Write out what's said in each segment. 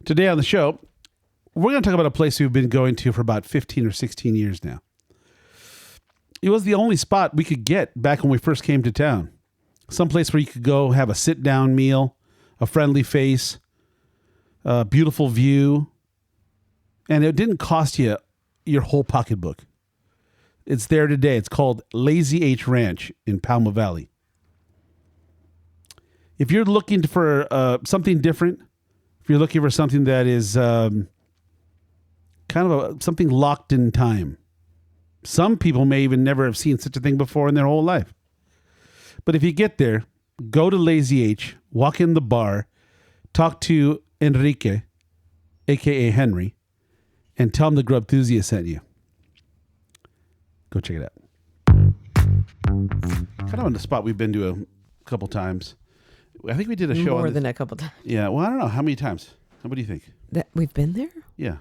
Today on the show, we're going to talk about a place we've been going to for about 15 or 16 years now. It was the only spot we could get back when we first came to town. Someplace where you could go have a sit-down meal, a friendly face, a beautiful view, and it didn't cost you your whole pocketbook. It's there today. It's called Lazy H Ranch in Pauma Valley. If you're looking for something different, if you're looking for something that is kind of something locked in time, some people may even never have seen such a thing before in their whole life. But if you get there, go to Lazy H, walk in the bar, talk to Enrique, a.k.a. Henry, and tell him the Grub Enthusiast sent you. Go check it out. Kind of on the spot we've been to a couple times. I think we did a show more than a couple times. Yeah, well, I don't know. How many times? What do you think? That we've been there? Yeah.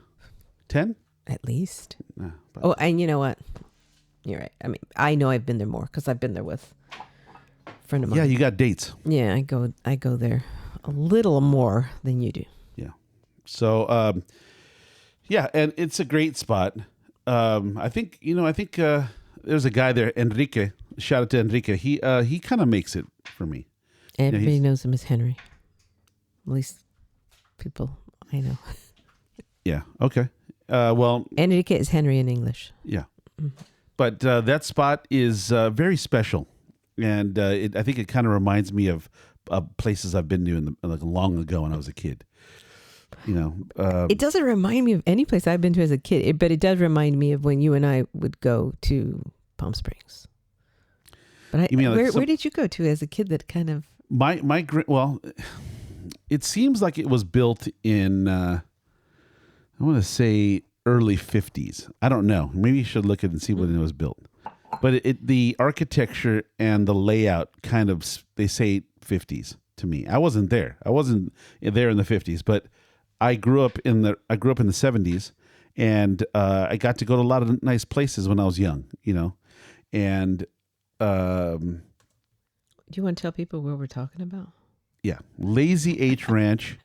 10? At least. Nah, oh, and you know what? You're right. I mean, I know I've been there more because I've been there with a friend of mine. Yeah, you got dates. Yeah, I go there a little more than you do. Yeah. So, yeah, and it's a great spot. I think there's a guy there, Enrique. Shout out to Enrique. He kind of makes it for me. Everybody knows him as Henry. At least people I know. Yeah. Okay. Well, Enrique is Henry in English. Yeah. Mm-hmm. But that spot is very special, and I think it kind of reminds me of places I've been to long ago when I was a kid. You know, it doesn't remind me of any place I've been to as a kid, but it does remind me of when you and I would go to Palm Springs. But where did you go to as a kid? That kind of well, it seems like it was built in I want to say early 50s. I don't know. Maybe you should look at it and see when it was built. But the architecture and the layout kind of, they say 50s to me. I wasn't there. I wasn't there in the 50s, but I grew up in the 70s, and I got to go to a lot of nice places when I was young, you know. And do you want to tell people where we're talking about? Yeah, Lazy H Ranch,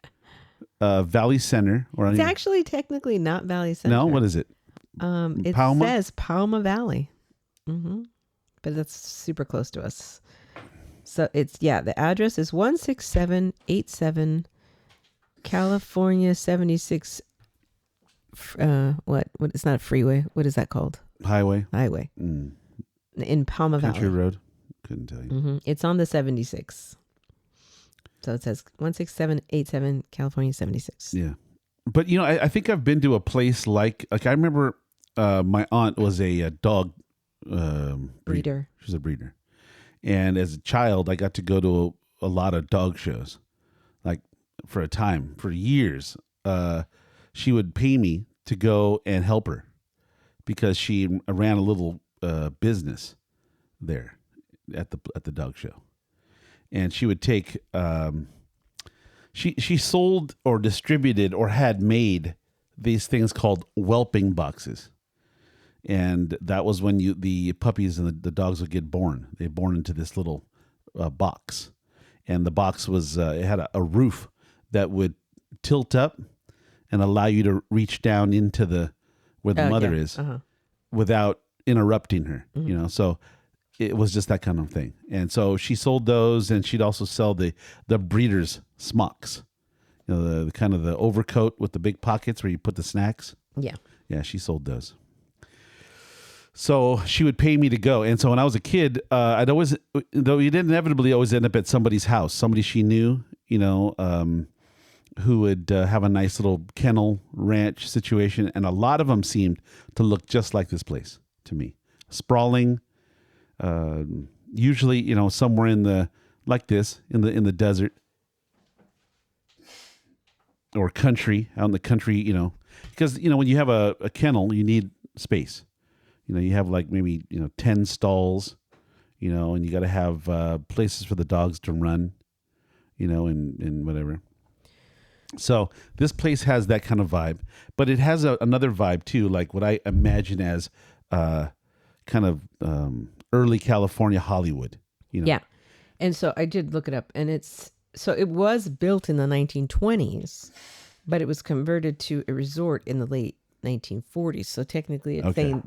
Valley Center. It's actually technically not Valley Center. No, what is it? It Pauma? says Pauma Valley. Mm-hmm. But that's super close to us. So the address is 16787 California 76. What? It's not a freeway. What is that called? Highway. In Pauma Valley. Country Road. Couldn't tell you. Mm-hmm. It's on the 76. So it says 16787 California 76. Yeah. But, you know, I think I've been to a place like I remember my aunt was a dog breeder. She was a breeder. And as a child, I got to go to a lot of dog shows, like for years. She would pay me to go and help her because she ran a little business there at the dog show. And she would take, she sold or distributed or had made these things called whelping boxes. And that was when the puppies and the dogs would get born. They're born into this little box. And the box was, it had a roof that would tilt up and allow you to reach down into where the mother is without interrupting her, you know, so it was just that kind of thing. And so she sold those, and she'd also sell the breeder's smocks, you know, the kind of the overcoat with the big pockets where you put the snacks. Yeah. Yeah, she sold those. So she would pay me to go. And so when I was a kid, I'd always, though you'd inevitably always end up at somebody's house, somebody she knew, you know, who would have a nice little kennel ranch situation. And a lot of them seemed to look just like this place to me. Sprawling, usually, you know, somewhere in the desert or country, out in the country, you know, because, you know, when you have a kennel, you need space. You know, you have like maybe, 10 stalls, and you got to have places for the dogs to run, and whatever. So this place has that kind of vibe, but it has another vibe too, like what I imagine as kind of early California Hollywood. Yeah. And so I did look it up, and it was built in the 1920s, But it was converted to a resort in the late 1940s. So technically, it's saying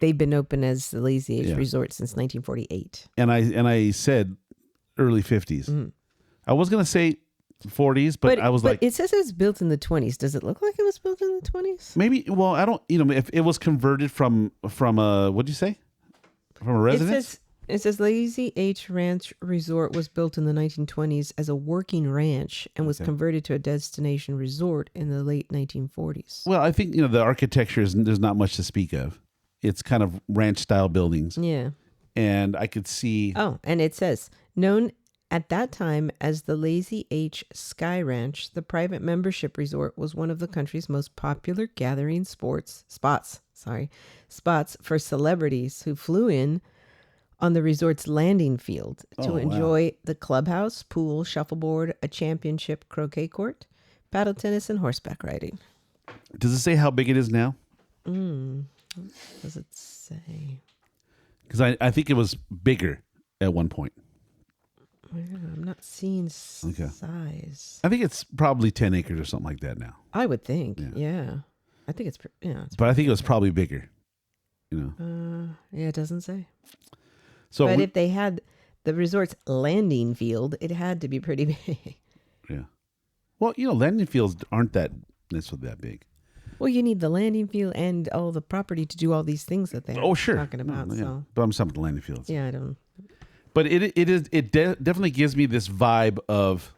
they've been open as the Lazy H Resort since 1948. And I said early 50s. I was gonna say 40s, but I was but like, it says it was built in the 20s. Does it look like it was built in the 20s? maybe. Well, I don't. If it was converted from a, what'd you say? From a residence? It says Lazy H Ranch Resort was built in the 1920s as a working ranch and was converted to a destination resort in the late 1940s. Well, I think the architecture there's not much to speak of. It's kind of ranch style buildings. Yeah. And I could see. Oh, and it says known at that time as the Lazy H Sky Ranch, the private membership resort was one of the country's most popular gathering spots for celebrities who flew in on the resort's landing field to enjoy the clubhouse, pool, shuffleboard, a championship croquet court, paddle tennis, and horseback riding. Does it say how big it is now? What does it say? Because I think it was bigger at one point. I'm not seeing size. I think it's probably 10 acres or something like that now. I would think, yeah. I think it's but I think it was probably bigger. Yeah, it doesn't say. So, but if they had the resort's landing field, it had to be pretty big. Yeah. Well, landing fields aren't necessarily that big. Well, you need the landing field and all the property to do all these things that they're talking about. So. But I'm talking about the landing fields. Yeah, I don't. But it definitely gives me this vibe of,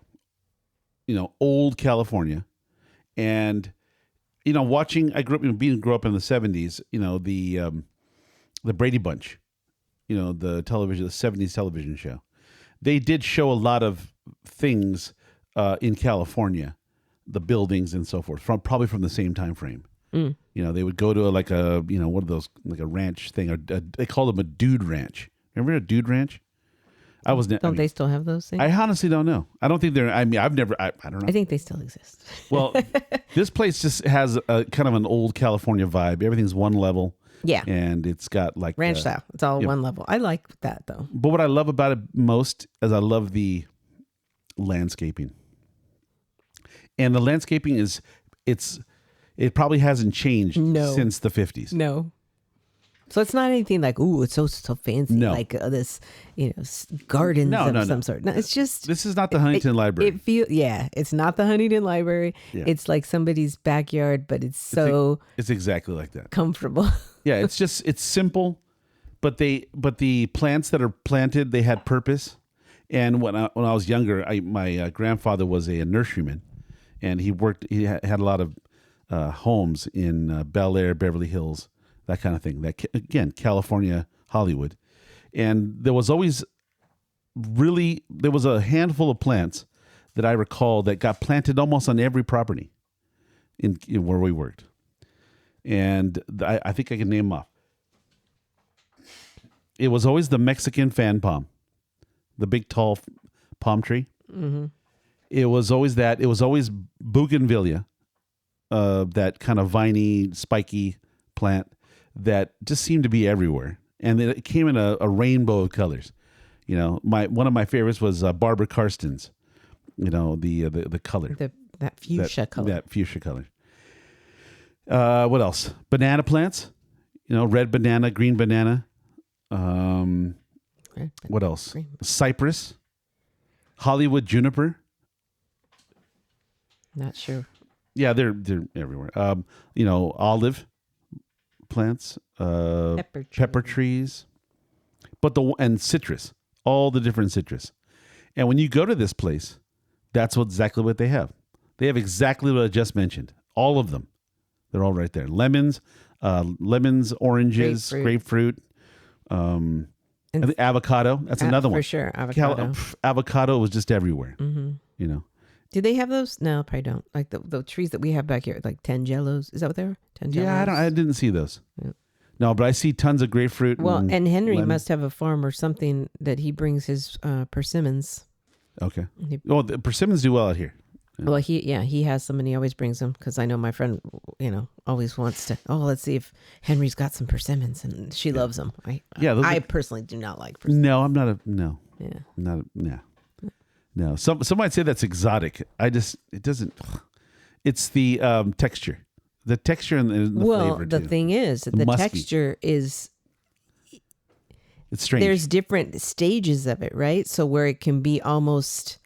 old California, and watching. I grew up in the 70s. The Brady Bunch, the 70s television show. They did show a lot of things in California, the buildings and so forth, probably from the same time frame. They would go to what are those, like a ranch thing, or they called them a dude ranch. Remember a dude ranch? Don't they still have those things? I honestly don't know. I don't think they're. I mean, I don't know. I think they still exist. Well, this place just has a kind of an old California vibe. Everything's one level. Yeah. And it's got like ranch style. It's all one level. I like that though. But what I love about it most is I love the landscaping. And the landscaping it probably hasn't changed since the 50s. No. So it's not anything like, ooh, it's so fancy, like this, gardens of some sort. No, it's just... This is not the Huntington Library. It's not the Huntington Library. Yeah. It's like somebody's backyard, but it's It's exactly like that. Comfortable. Yeah, it's simple, but the plants that are planted, they had purpose. And when I was younger, my grandfather was a nurseryman, and he had a lot of homes in Bel Air, Beverly Hills, that kind of thing. That, again, California, Hollywood. And there was a handful of plants that I recall that got planted almost on every property in where we worked. And I think I can name them off. It was always the Mexican fan palm, the big tall palm tree. Mm-hmm. It was always that. It was always bougainvillea, that kind of viney, spiky plant that just seemed to be everywhere. And it came in a rainbow of colors. One of my favorites was Barbara Karsten's. The color. That fuchsia color. That fuchsia color. What else? Banana plants. Red banana, green banana. What else? Cypress. Hollywood juniper. Not sure. Yeah, they're everywhere. Olive plants, pepper trees, and citrus, all the different citrus. And when you go to this place, that's exactly what they have. They have exactly what I just mentioned. All of them. They're all right there. Lemons, oranges, grapefruit, and the avocado. That's another one. For sure, avocado. Avocado was just everywhere. Mm-hmm. Do they have those? No, probably don't. Like the trees that we have back here, like tangelos. Is that what they are? Tangelos? Yeah, I didn't see those. Yeah. No, but I see tons of grapefruit. Well, and Henry must have a farm or something that he brings his persimmons. Okay. The persimmons do well out here. Yeah. Well, he has some, and he always brings them because I know my friend, always wants to. Oh, let's see if Henry's got some persimmons, and she loves them. I personally do not like persimmons. No, I'm not no. Yeah. Not no. No, some might say that's exotic. It It's the texture. The texture and the Well, flavor, the too. thing is, the Musky. texture is, It's strange. there's different stages of it, right? So where it can be almost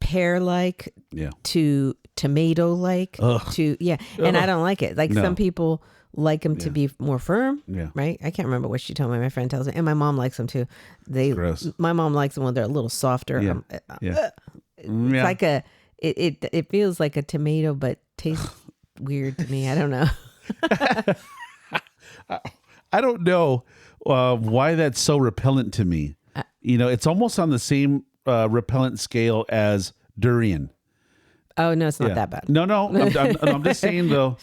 pear-like Yeah. to tomato-like Ugh. to, yeah. And I don't like it. Like No. some people like them to be more firm, Yeah. right? I can't remember what she told me. My friend tells me, and my mom likes them too. Gross. My mom likes them when they're a little softer. Yeah. Yeah. It's like it feels like a tomato, but tastes weird to me. I don't know. I don't know why that's so repellent to me. It's almost on the same repellent scale as durian. Oh no, it's not Yeah. that bad. No. I'm just saying though,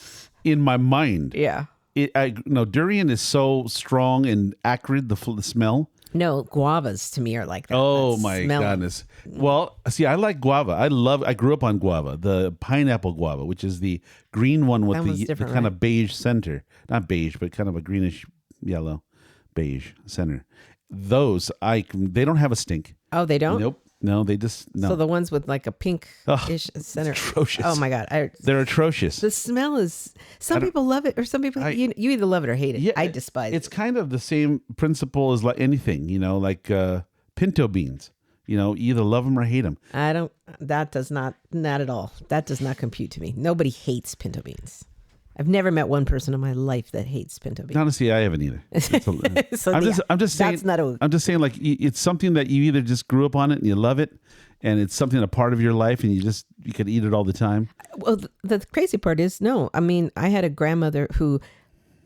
in my mind, Yeah. durian is so strong and acrid. The smell. No, guavas to me are like that. Oh That my smell. goodness. Well, see, I like guava. I grew up on guava, the pineapple guava, which is the green one with That one's the different, kind right? of beige center. Not beige, but kind of a greenish yellow beige center. Those they don't have a stink. Oh, they don't? Nope. No, they just no. So the ones with like a pinkish center. atrocious. Oh my God. They're atrocious. The smell is, some people love it or some people, you either love it or hate it. Yeah, I despise It's it. kind of the same principle as like anything, like pinto beans. You either love them or hate them. That does not at all. That does not compute to me. Nobody hates pinto beans. I've never met one person in my life that hates pinto beans. Honestly, I haven't either. So I'm just saying. that's not a, I'm just saying, like it's something that you either just grew up on it and you love it, and it's something a part of your life, and you could eat it all the time. well, the crazy part is, no, I mean, I had a grandmother who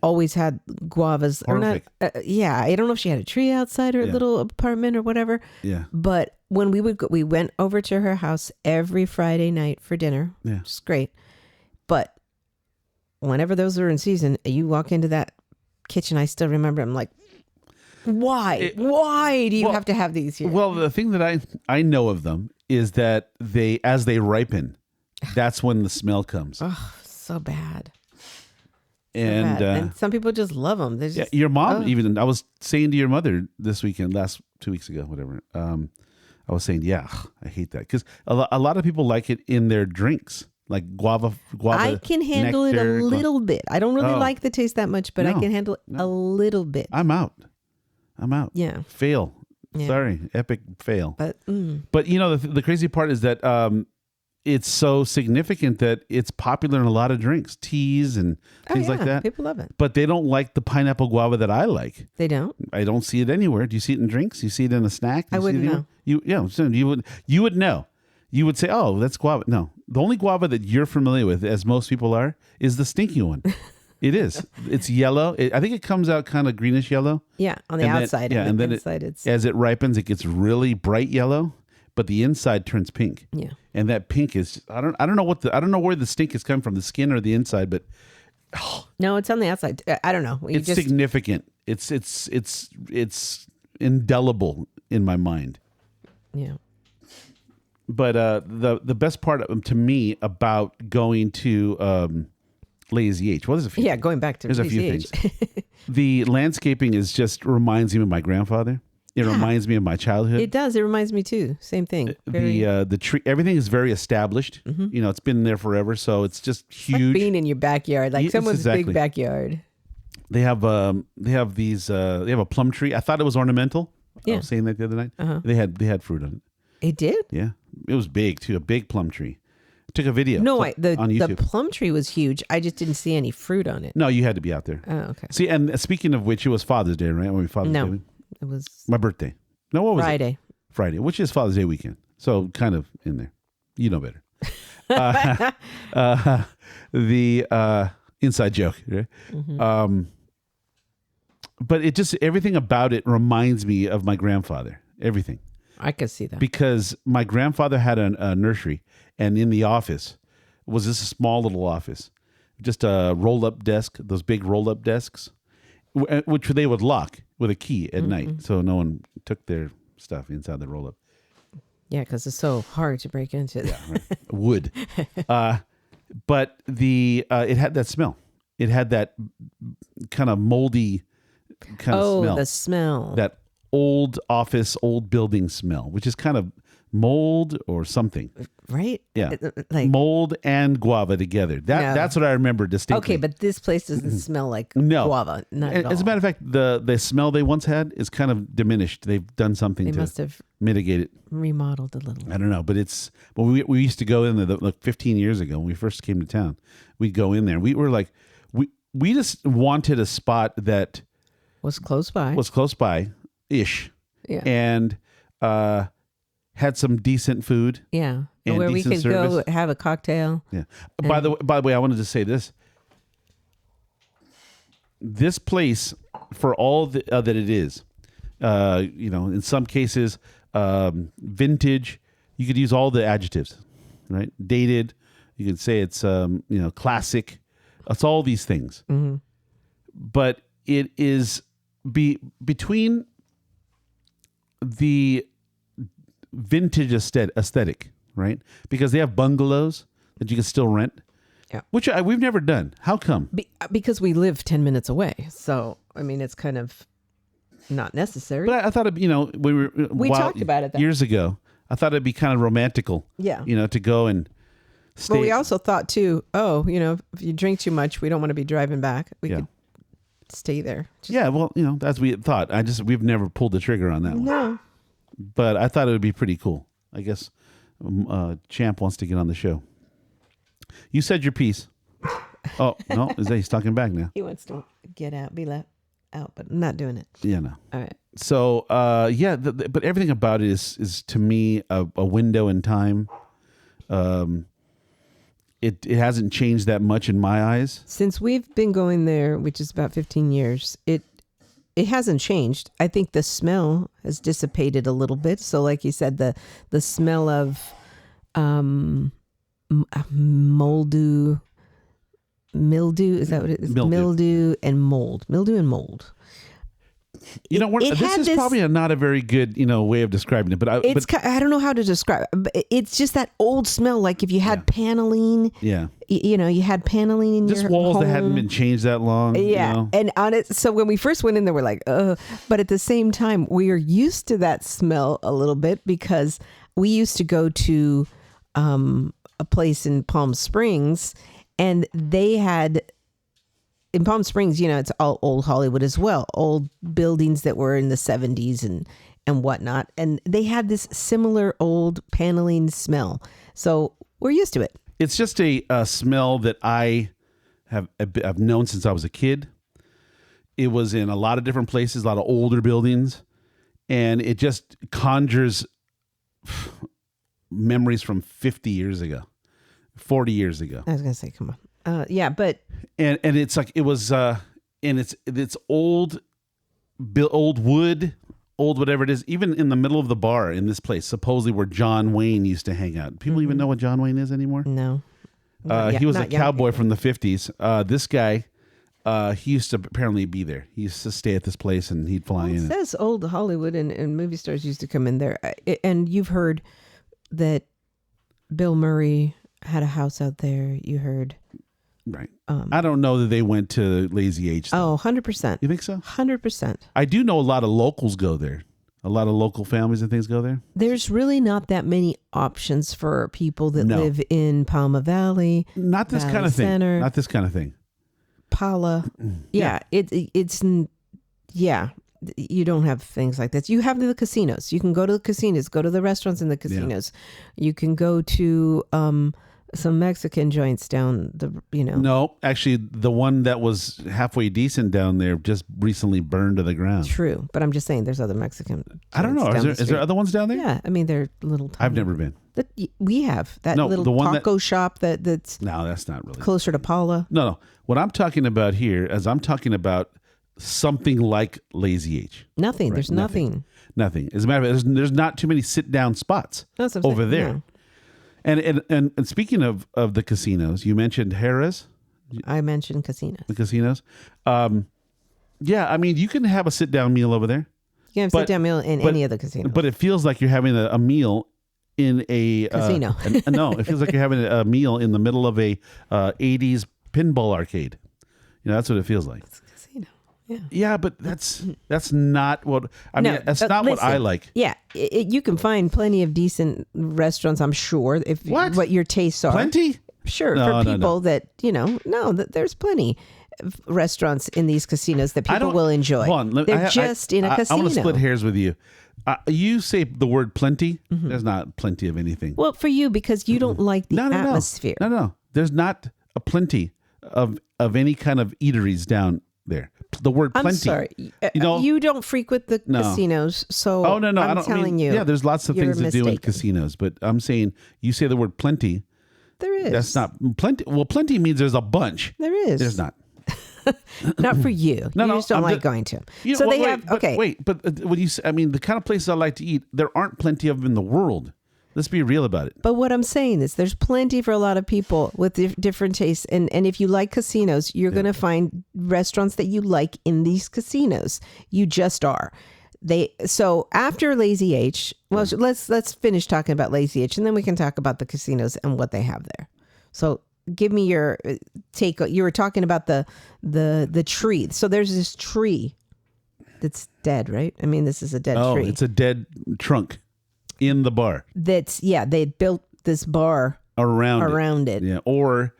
always had guavas. Perfect. Or not, yeah, I don't know if she had a tree outside her little apartment or whatever. Yeah. But when we went over to her house every Friday night for dinner, Yeah. which is great. But whenever those are in season, you walk into that kitchen, I still remember, I'm like, why? Why do you have to have these here? Well, the thing that I know of them is that as they ripen, that's when the smell comes. Oh, so bad. and And some people just love them. They're just, your mom even. I was saying to your mother this weekend, 2 weeks ago, whatever. I was saying, yeah, I hate that because a lot of people like it in their drinks, like guava. I can handle nectar, it a little bit. I don't really like the taste that much, but I No, can handle it a little bit. I'm out. Yeah. Fail. Yeah. Sorry, epic fail. But But the crazy part is that it's so significant that it's popular in a lot of drinks, teas and things like that. people love it. But they don't like the pineapple guava that I like. They don't? I don't see it anywhere. Do you see it in drinks? You see it in a snack? Do I you see wouldn't it anywhere? You would know. You would say, "Oh, that's guava." No, the only guava that you're familiar with, as most people are, is the stinky one. It is. It's yellow. I think it comes out kind of greenish yellow. Yeah, on the And then- outside. yeah, and and the then inside it's as it ripens, it gets really bright yellow, but the inside turns pink. yeah. And that pink is I don't know I don't know where the stink is coming from, the skin or the inside, but No, it's on the outside. I don't know. You it's just significant. It's indelible in my mind. yeah. But the best part to me about going to Lazy H, what is it? Yeah, going back to There's a few PCH. things. The landscaping reminds me of my grandfather. It reminds me of my childhood. It does. It reminds me too. Same thing. The tree, everything is very established. It's been there forever, so it's just huge. like being in your backyard, like Yes, someone's exactly. big backyard. They have a plum tree. I thought it was ornamental. Yeah. I was saying that the other night. They had fruit on it. It did? Yeah, it was big too. A big plum tree. I took a video. No, on the YouTube. plum tree was huge. I just didn't see any fruit on it. No, you had to be out there. Oh, okay. See, and speaking of which, it was Father's Day, right? When we Father's No, Day, it was my birthday. No, what was it? Friday. Friday, which is Father's Day weekend. So kind of in there. You know better. The inside joke, right? But it just everything about it reminds me of my grandfather. Everything. I could see that. Because my grandfather had a nursery, and in the office was this small little office, just a roll-up desk, those big roll-up desks, which they would lock with a key at night, so no one took their stuff inside the roll-up. Yeah, because it's so hard to break into. Yeah, right. Wood. But it had that smell. It had that kind of moldy kind of smell. The smell. That old office, old building smell, which is kind of mold or something. Right? Yeah, Like mold and guava together. That's what I remember distinctly. okay, but this place doesn't smell like No. guava. Not at all. As a matter of fact, the smell they once had is kind of diminished. They've done something They to must have mitigate it. remodeled a little. I don't know, but we used to go in there like 15 years ago when we first came to town. We'd go in there. We were like we just wanted a spot that Was close by. was close by ish. Yeah. And had some decent food. Yeah. And Where we decent could service. go have a cocktail. Yeah. By the way, I wanted to say this. This place, for all that it is, in some cases, vintage. You could use all the adjectives, right? Dated. You could say it's classic. It's all these things. Mm-hmm. But it is between the vintage aesthetic, right? Because they have bungalows that you can still rent. Yeah. Which we've never done. How come? Because we live 10 minutes away. So, I mean, it's kind of not necessary. But I thought, we talked about it then. years ago. I thought it'd be kind of romantical. Yeah. To go and stay. But we also thought too, if you drink too much, we don't want to be driving back. We could stay there. Yeah, well, that's what we had thought. We've never pulled the trigger on that one. No. But I thought it would be pretty cool. I guess Champ wants to get on the show. You said your piece. Oh, no, he's talking back now. He wants to get out, be let out, but I'm not doing it. Yeah, no. All right. So, but everything about it is to me a window in time. It hasn't changed that much in my eyes. Since we've been going there, which is about 15 years, it hasn't changed. I think the smell has dissipated a little bit. So like you said, the smell of mildew, is that what it is? Mildew and mold. This is probably not a very good, way of describing it, but I don't know how to describe it. But it's just that old smell. Like if you had paneling, you had paneling in just your walls home. that hadn't been changed that long. Yeah. And on it. So when we first went in there, we're like, but at the same time, we are used to that smell a little bit because we used to go to a place in Palm Springs and they had, in Palm Springs, it's all old Hollywood as well. Old buildings that were in the 70s and whatnot. And they had this similar old paneling smell. So we're used to it. It's just a smell that I've known since I was a kid. It was in a lot of different places, a lot of older buildings. And it just conjures memories from 50 years ago, 40 years ago. I was going to say, come on. But and it's like it was and it's old wood, old whatever it is, even in the middle of the bar in this place, supposedly where John Wayne used to hang out. People even know what John Wayne is anymore? No. He was a cowboy from the 50s. This guy, he used to apparently be there. He used to stay at this place and he'd fly in. It says old Hollywood and movie stars used to come in there. And you've heard that Bill Murray had a house out there. You heard. Right. I don't know that they went to Lazy H. Though. 100%. You think so? 100%. I do know a lot of locals go there. A lot of local families and things go there. There's really not that many options for people that live in Pauma Valley. Not this Valley kind of thing. Center, Not this kind of thing. Paula. Yeah. You don't have things like this. You have the casinos. You can go to the casinos, go to the restaurants in the casinos. Yeah. You can go to some Mexican joints down No, actually, the one that was halfway decent down there just recently burned to the ground. True, but I'm just saying there's other Mexican joints. I don't know. Is there other ones down there? Yeah, I mean they're little tiny. I've never been. We have that little taco shop that's no, that's not really closer to Paula. No. What I'm talking about here is I'm talking about something like Lazy H. Nothing. Right? There's nothing. Nothing. As a matter of fact, there's not too many sit down spots over there. No. And speaking of the casinos, you mentioned Harrah's. I mentioned casinos. The casinos. Yeah, I mean, you can have a sit down meal over there. You can have a sit down meal in any of the casinos. But it feels like you're having a meal in a casino. No, it feels like you're having a meal in the middle of a 80s pinball arcade. That's what it feels like. It's a casino. Yeah, but that's not what I mean. That's not what I listen, like. Yeah, you can find plenty of decent restaurants, I'm sure, if what your tastes are. Plenty? Sure, No, for no, people that, there's plenty of restaurants in these casinos that people will enjoy. Hold on, They're just in a casino. I want to split hairs with you. You say the word plenty. There's not plenty of anything. Well, for you, because you don't like the atmosphere. No. There's not a plenty of any kind of eateries down there. The word plenty. I'm sorry. You don't frequent the casinos, so I don't telling you. Yeah, there's lots of things to do in casinos, but I'm saying you say the word plenty. There is. That's not plenty. Well, plenty means there's a bunch. There is. There's not. Not for you. You just don't like going to. So they have. Okay. Wait, but when you say, I mean, the kind of places I like to eat, there aren't plenty of them in the world. Let's be real about it. But what I'm saying is there's plenty for a lot of people with different tastes. And if you like casinos, you're going to find restaurants that you like in these casinos. You just are. So after Lazy H, well, let's finish talking about Lazy H, and then we can talk about the casinos and what they have there. So give me your take. You were talking about the tree. So there's this tree that's dead, right? I mean, this is a dead tree. Oh, it's a dead trunk in the bar. They built this bar around it. Yeah, or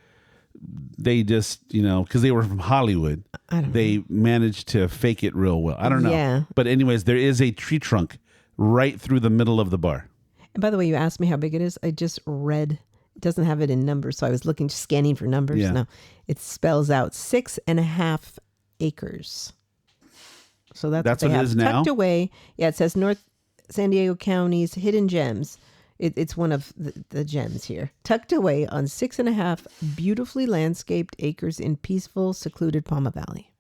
they just, because they were from Hollywood, they managed to fake it real well. I don't know. Yeah. But anyways, there is a tree trunk right through the middle of the bar. And by the way, you asked me how big it is. I just read. It doesn't have it in numbers, so I was scanning for numbers. Yeah. No, it spells out 6.5 acres. So that's what they have it is now? tucked away. Yeah, it says North San Diego County's hidden gems. It's one of the gems here, tucked away on 6.5 beautifully landscaped acres in peaceful, secluded Pauma Valley.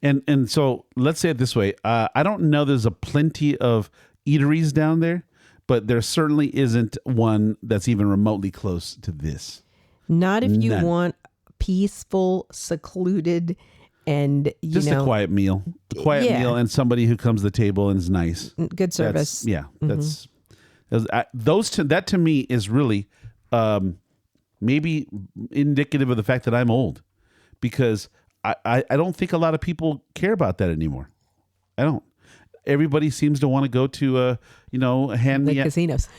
And so let's say it this way. I don't know there's a plenty of eateries down there, but there certainly isn't one that's even remotely close to this. Not if you want peaceful, secluded, and just a quiet meal. A quiet meal and somebody who comes to the table and is nice. Good service. That to me is really maybe indicative of the fact that I'm old, because I don't think a lot of people care about that anymore. I don't. Everybody seems to want to go to the casinos.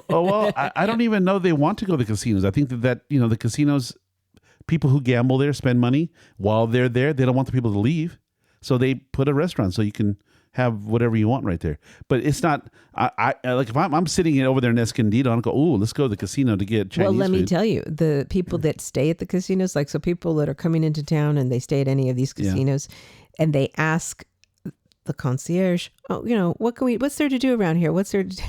Oh well, I don't even know they want to go to the casinos. I think that the casinos, people who gamble there spend money while they're there. They don't want the people to leave, so they put a restaurant so you can have whatever you want right there. But it's not. I like if I'm sitting over there in Escondido, I don't go, oh, let's go to the casino to get Chinese Well, let me food. tell you, the people that stay at the casinos, so people that are coming into town and they stay at any of these casinos, and they ask the concierge, what's there to do around here? What's there to do?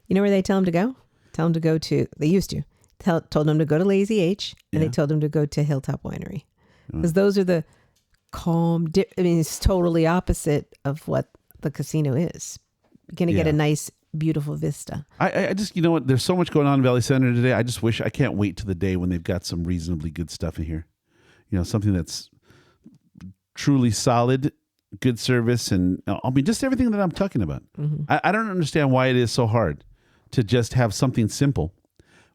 You know where they tell them to go? Tell them to go to. They used to told them to go to Lazy H, and they told them to go to Hilltop Winery, because those are the calm. It's totally opposite of what the casino is. You're going to get a nice, beautiful vista. I just, there's so much going on in Valley Center today. I can't wait to the day when they've got some reasonably good stuff in here. Something that's truly solid, good service, and just everything that I'm talking about. Mm-hmm. I don't understand why it is so hard to just have something simple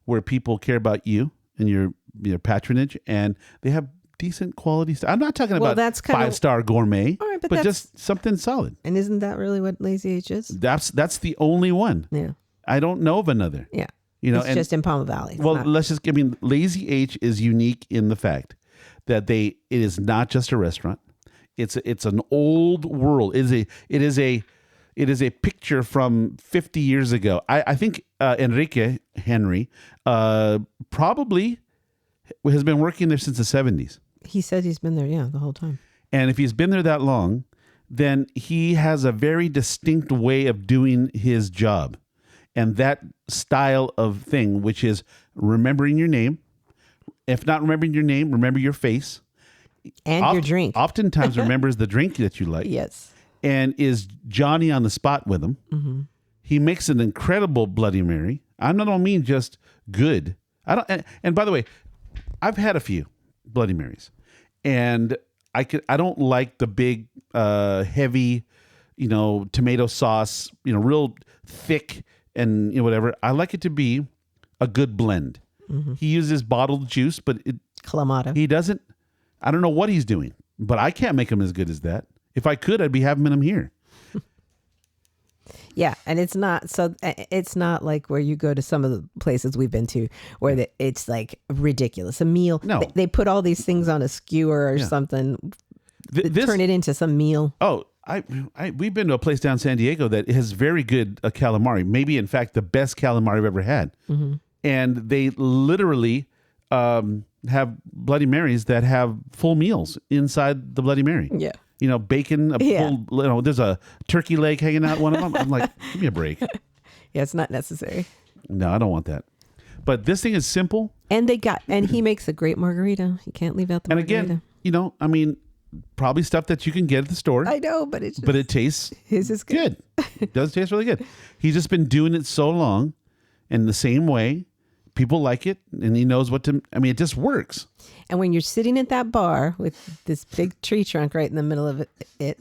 where people care about you and your patronage, and they have decent quality stuff. I'm not talking about that's 5-star gourmet, all right, but just something solid. And isn't that really what Lazy H is? That's the only one. Yeah. I don't know of another. Yeah. It's just in Pauma Valley. Lazy H is unique in the fact that it is not just a restaurant. It's an old world. It is a picture from 50 years ago. I think Henry probably has been working there since the 70s. He said he's been there, the whole time. And if he's been there that long, then he has a very distinct way of doing his job. And that style of thing, which is remembering your name. If not remembering your name, remember your face. And your drink. Oftentimes remembers the drink that you like. Yes. And is Johnny on the spot with him. Mm-hmm. He makes an incredible Bloody Mary. I don't mean just good. And by the way, I've had a few Bloody Marys, and I don't like the big, heavy, tomato sauce, real thick and whatever. I like it to be a good blend. Mm-hmm. He uses bottled juice, but Clamato. He doesn't. I don't know what he's doing, but I can't make him as good as that. If I could, I'd be having them here. Yeah, and it's not like where you go to some of the places we've been to where it's like ridiculous. A meal, No. they put all these things on a skewer or Yeah. something, This, turn it into some meal. oh, we've been to a place down in San Diego that has very good calamari. Maybe, in fact, the best calamari I've ever had. Mm-hmm. And they literally have Bloody Marys that have full meals inside the Bloody Mary. Yeah. You know, bacon, Yeah. full, there's a turkey leg hanging out one of them. I'm like, give me a break. Yeah, it's not necessary. No, I don't want that. But this thing is simple. And he makes a great margarita. You can't leave out the And margarita. again, I mean, probably stuff that you can get at the store. I know, but it's just, But it tastes his is good. good. It does taste really good. He's just been doing it so long in the same way. People like it, and he knows what to. I mean, it just works. And when you're sitting at that bar with this big tree trunk right in the middle of it,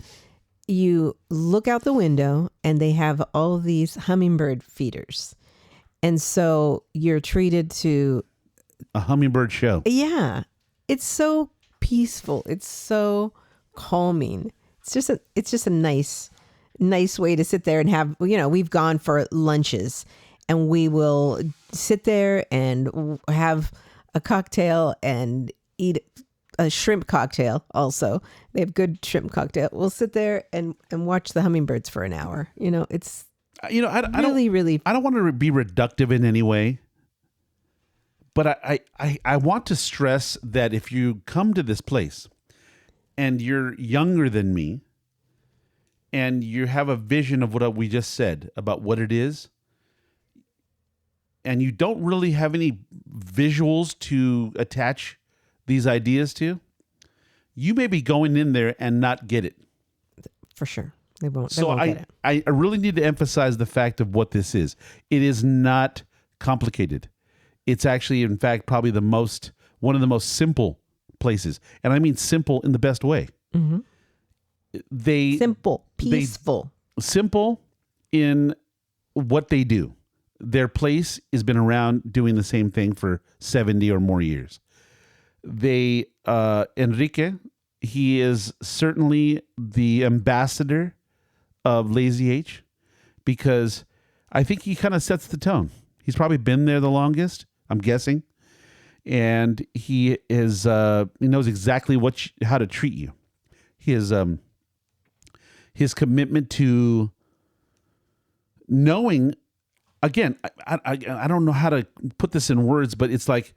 you look out the window and they have all of these hummingbird feeders. And so you're treated to A hummingbird show. yeah, it's so peaceful. It's so calming. It's just a nice way to sit there and have, we've gone for lunches and we will sit there and have a cocktail and eat a shrimp cocktail also. They have good shrimp cocktail. We'll sit there and watch the hummingbirds for an hour. It's I really don't want to be reductive in any way, but I want to stress that if you come to this place and you're younger than me and you have a vision of what we just said about what it is, and you don't really have any visuals to attach these ideas to, you may be going in there and not get it. for sure. They won't So get it. I really need to emphasize the fact of what this is. It is not complicated. It's actually, in fact, probably one of the most simple places. And I mean simple in the best way. Mm-hmm. Simple, peaceful. Simple in what they do. Their place has been around doing the same thing for 70 or more years. Enrique, he is certainly the ambassador of Lazy H because I think he kind of sets the tone. He's probably been there the longest, I'm guessing. And he knows exactly how to treat you. His commitment to knowing. Again, I don't know how to put this in words, but it's like,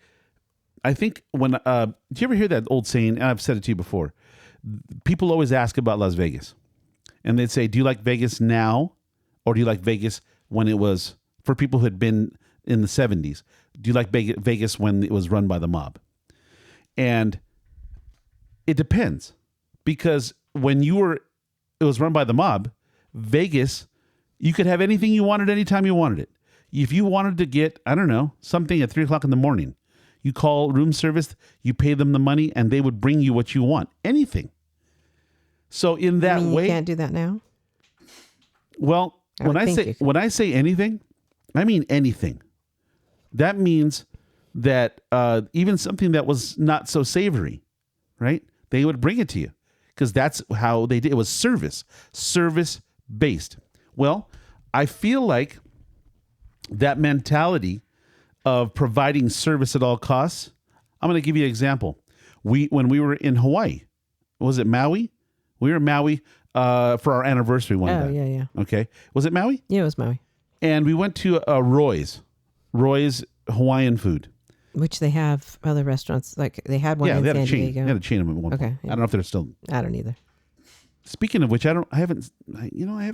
I think when, do you ever hear that old saying, and I've said it to you before, people always ask about Las Vegas, and they'd say, do you like Vegas now, or do you like Vegas when it was, for people who had been in the 70s, do you like Vegas when it was run by the mob? And it depends, because when it was run by the mob, Vegas, you could have anything you wanted anytime you wanted it. If you wanted to get, I don't know, something at 3 o'clock in the morning, you call room service, you pay them the money, and they would bring you what you want. Anything. So in that way, you can't do that now. Well, when I say anything, I mean anything. That means that even something that was not so savory, right? They would bring it to you because that's how they did. It was service based. Well, I feel like that mentality of providing service at all costs. I'm going to give you an example. When we were in Hawaii, was it Maui? We were in Maui for our anniversary one day. Oh, yeah. Okay. Was it Maui? Yeah, it was Maui. And we went to Roy's Hawaiian food. Which they have other restaurants. Like they had one in San Diego. They had a chain of them at one point. Yeah. I don't know if they're still. I don't either. Speaking of which, I haven't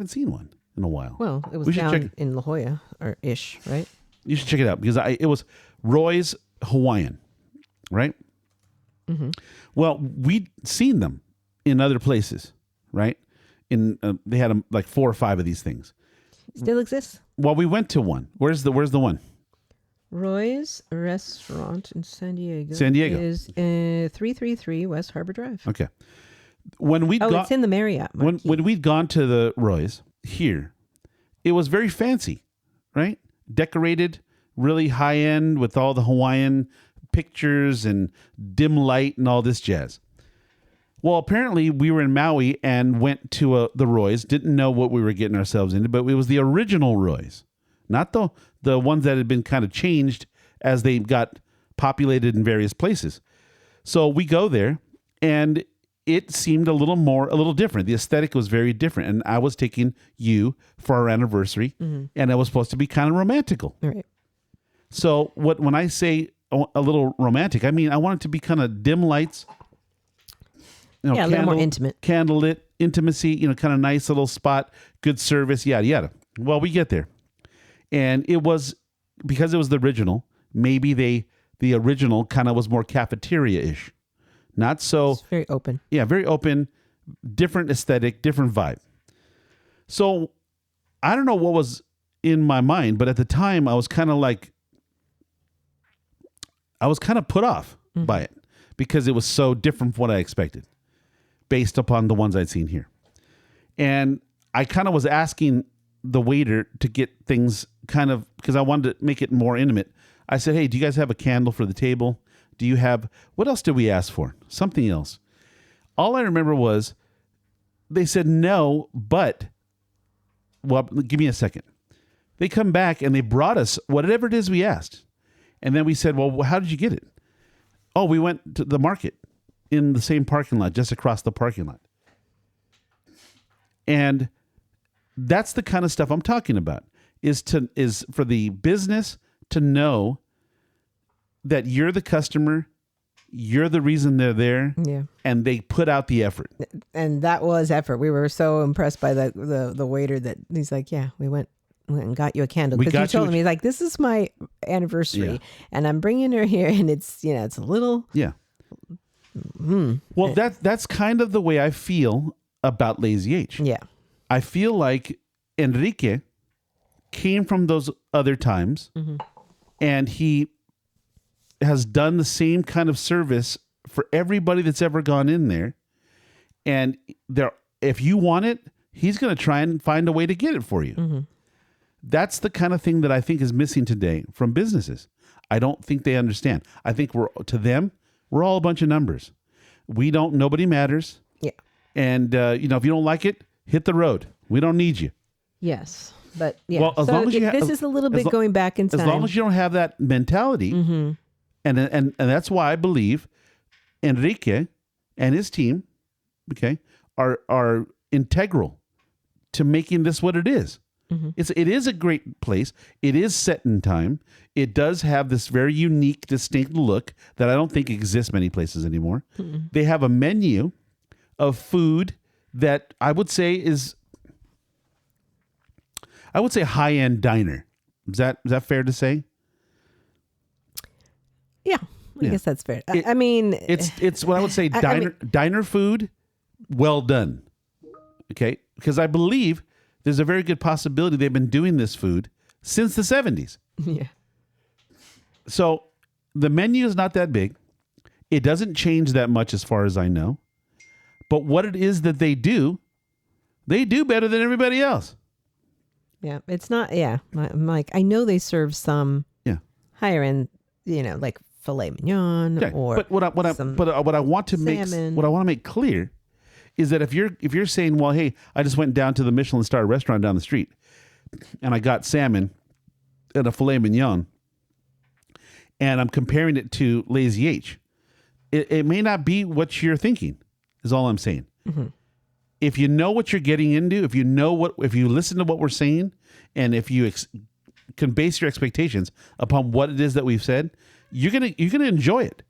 seen one in a while. Well, it was down in La Jolla or ish, right? You should check it out because it was Roy's Hawaiian, right? Mm-hmm. Well, we'd seen them in other places, right? They had like 4 or 5 of these things. Still exists. Well, we went to one. Where's the one? Roy's restaurant in San Diego. San Diego is 333 West Harbor Drive. Okay. It's in the Marriott. When we'd gone to the Roy's here, it was very fancy, right? Decorated, really high end with all the Hawaiian pictures and dim light and all this jazz. Well, apparently we were in Maui and went to the Roy's. Didn't know what we were getting ourselves into, but it was the original Roy's, not the ones that had been kind of changed as they got populated in various places. So we go there, and it seemed a little different. The aesthetic was very different, and I was taking you for our anniversary, and it was supposed to be kind of romantical. Right. So when I say a little romantic, I mean I want it to be kind of dim lights. A little more intimate. Candlelit intimacy, kind of nice little spot, good service, yada, yada. Well, we get there. And it was, because it was the original, maybe the original kind of was more cafeteria-ish. Not so... It's very open. Yeah, very open, different aesthetic, different vibe. So, I don't know what was in my mind, but at the time, I was kind of put off by it because it was so different from what I expected, based upon the ones I'd seen here. And I kind of was asking the waiter to get things kind of, because I wanted to make it more intimate. I said, hey, do you guys have a candle for the table? Do you have, what else did we ask for? Something else. All I remember was they said no, but, well, give me a second. They come back and they brought us whatever it is we asked. And then we said, well, how did you get it? Oh, we went to the market in the same parking lot, just across the parking lot. And that's the kind of stuff I'm talking about, is for the business to know that you're the customer, you're the reason they're there, and they put out the effort. And that was effort. We were so impressed by the waiter that he's like, yeah, we went and got you a candle. Because you told him, he's like, this is my anniversary, and I'm bringing her here, and it's, it's a little... Yeah. Well, that's kind of the way I feel about Lazy H. Yeah. I feel like Enrique came from those other times, and he has done the same kind of service for everybody that's ever gone in there. And if you want it, he's going to try and find a way to get it for you. That's the kind of thing that I think is missing today from businesses. I don't think they understand. I think to them, we're all a bunch of numbers. Nobody matters. Yeah. And, if you don't like it, hit the road. We don't need you. Yes. But yeah, well, as long as this is a little bit going back in time. As long as you don't have that mentality, and that's why I believe Enrique and his team, are integral to making this what it is. It is a great place. It is set in time. It does have this very unique, distinct look that I don't think exists many places anymore. They have a menu of food that I would say high-end diner. Is that fair to say? Yeah, I guess that's fair. I mean, it's what I would say diner food, well done. Okay, because I believe there's a very good possibility they've been doing this food since the 70s. Yeah. So the menu is not that big. It doesn't change that much as far as I know. But what it is that they do better than everybody else. Yeah, it's not. Yeah, I'm like, I know they serve some higher end, like filet mignon or. But what I want to make clear is that if you're saying, well, hey, I just went down to the Michelin star restaurant down the street, and I got salmon and a filet mignon, and I'm comparing it to Lazy H, it may not be what you're thinking. Is all I'm saying. If you know what you're getting into, if you listen to what we're saying, and if you can base your expectations upon what it is that we've said, you're gonna enjoy it.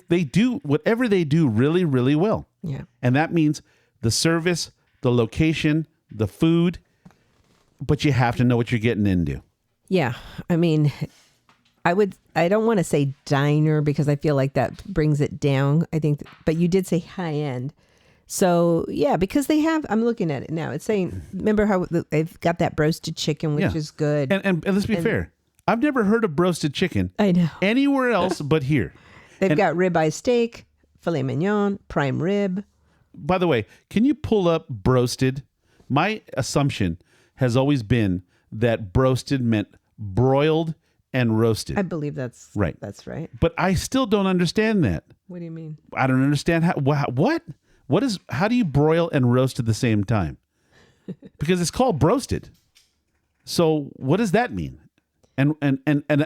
They do whatever they do really, really well. Yeah, and that means the service, the location, the food, but you have to know what you're getting into. Yeah, I mean, I don't want to say diner because I feel like that brings it down. I think, but you did say high end. So yeah, because they have, I'm looking at it now. It's saying, remember how they've got that roasted chicken, which is good. And let's be fair. I've never heard of roasted chicken. I know. Anywhere else but here. They've got ribeye steak, filet mignon, prime rib. By the way, can you pull up broasted? My assumption has always been that broasted meant broiled and roasted. I believe that's right. That's right. But I still don't understand that. What do you mean? I don't understand how. What? How do you broil and roast at the same time? Because it's called broasted. So what does that mean? And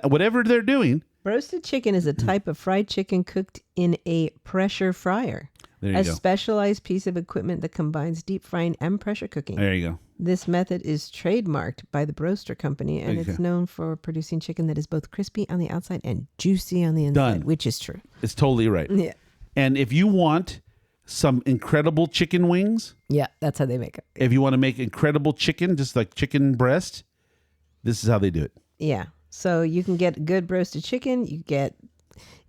whatever they're doing. Roasted chicken is a type of fried chicken cooked in a pressure fryer. There you a go. specialized piece of equipment that combines deep frying and pressure cooking. There you go. This method is trademarked by the Broaster Company, and it's known for producing chicken that is both crispy on the outside and juicy on the inside, Done. which is true. It's totally right. Yeah. And if you want some incredible chicken wings, Yeah, that's how they make it. if you want to make incredible chicken, just like chicken breast, this is how they do it. Yeah. So you can get good roasted chicken. You get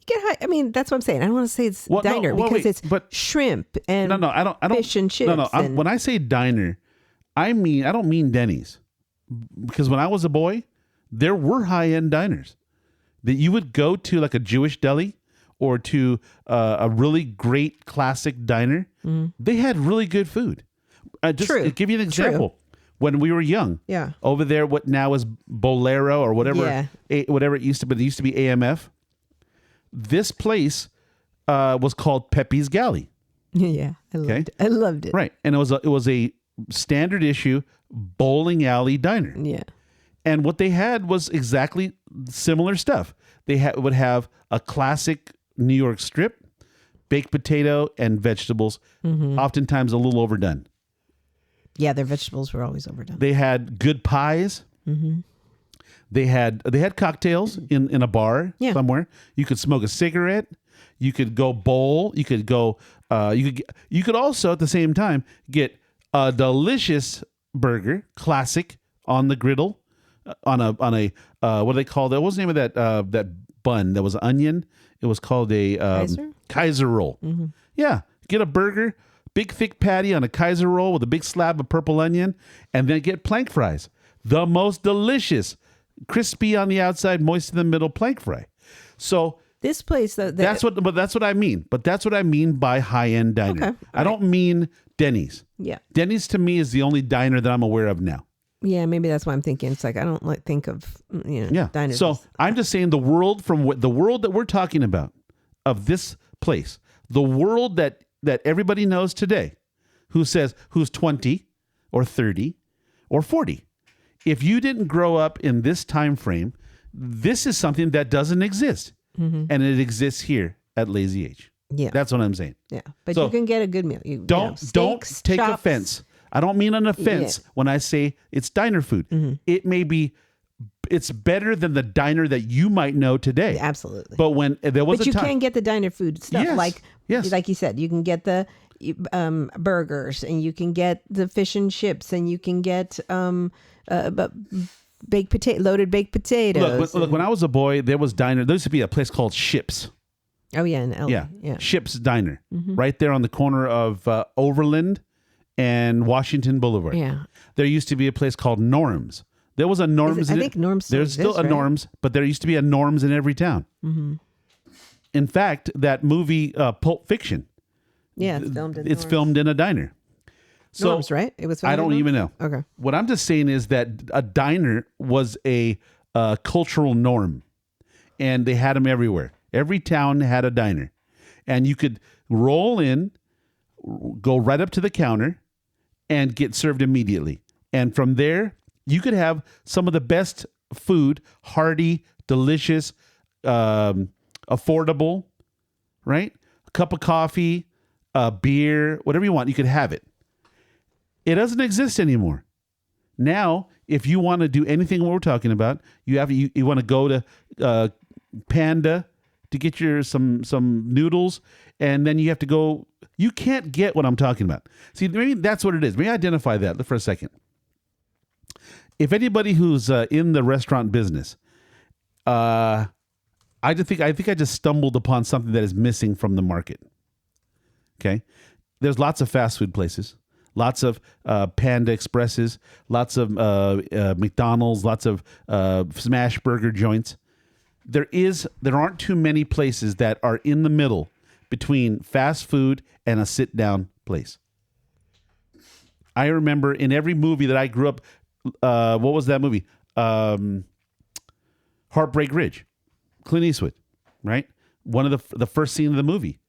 high. I mean, that's what I'm saying. I don't want to say it's diner because it's shrimp and I don't fish and chips. When I say diner, I don't mean Denny's, because when I was a boy, there were high end diners that you would go to, like a Jewish deli or to a really great classic diner. They had really good food. Just True. to give you an example. True. When we were young, over there, what now is Bolero or whatever, whatever it used to be, it used to be AMF. This place was called Pepe's Galley. Yeah, I loved it. Right, and it was a standard issue bowling alley diner. Yeah, and what they had was exactly similar stuff. They would have a classic New York strip, baked potato, and vegetables, oftentimes a little overdone. Yeah, their vegetables were always overdone. They had good pies. They had cocktails in a bar somewhere. You could smoke a cigarette. You could go bowl. You could go. You could also at the same time get a delicious burger, classic on the griddle, on a what do they call that? What was the name of that bun that was onion? It was called a Kaiser roll. Yeah, get a burger. Big thick patty on a Kaiser roll with a big slab of purple onion, and then get plank fries. The most delicious, crispy on the outside, moist in the middle plank fry. So this place, though, that's what I mean. But that's what I mean by high end diner. Okay, I don't mean Denny's. Yeah, Denny's to me is the only diner that I'm aware of now. Yeah, maybe that's why I'm thinking. It's like I don't think of diners. So I'm just saying the world that we're talking about of this place, the world that everybody knows today, who's 20 or 30 or 40. If you didn't grow up in this time frame, this is something that doesn't exist. And it exists here at Lazy H. Yeah. That's what I'm saying. Yeah. But you can get a good meal. Don't take offense. I don't mean an offense when I say it's diner food. It may be, it's better than the diner that you might know today. Absolutely. But when there was But you can get the diner food stuff. Yes. Like you said, you can get the burgers, and you can get the fish and chips, and you can get loaded baked potatoes. Look, when I was a boy, there used to be a place called Ships. Oh yeah, in LA. Yeah. Ships Diner, right there on the corner of Overland and Washington Boulevard. Yeah. There used to be a place called Norm's. There was a Norm's. I think Norm's There's still a Norm's, but there used to be a Norm's in every town. In fact, that movie Pulp Fiction. Yeah, it's filmed in a diner. So Norm's, right? It was. I don't even know. Okay. What I'm just saying is that a diner was a cultural norm, and they had them everywhere. Every town had a diner, and you could roll in, go right up to the counter, and get served immediately. And from there, you could have some of the best food, hearty, delicious, affordable, right? A cup of coffee, a beer, whatever you want, you could have it. It doesn't exist anymore. Now, if you want to do anything what we're talking about, you want to go to Panda to get some noodles, and then you have to go. You can't get what I'm talking about. See, maybe that's what it is. Maybe identify that for a second. If anybody who's in the restaurant business, I think I just stumbled upon something that is missing from the market. Okay, there's lots of fast food places, lots of Panda Expresses, lots of McDonald's, lots of smash burger joints. There aren't too many places that are in the middle between fast food and a sit down place. I remember in every movie that I grew up. What was that movie? Heartbreak Ridge. Clint Eastwood, right? One of the first scene of the movie.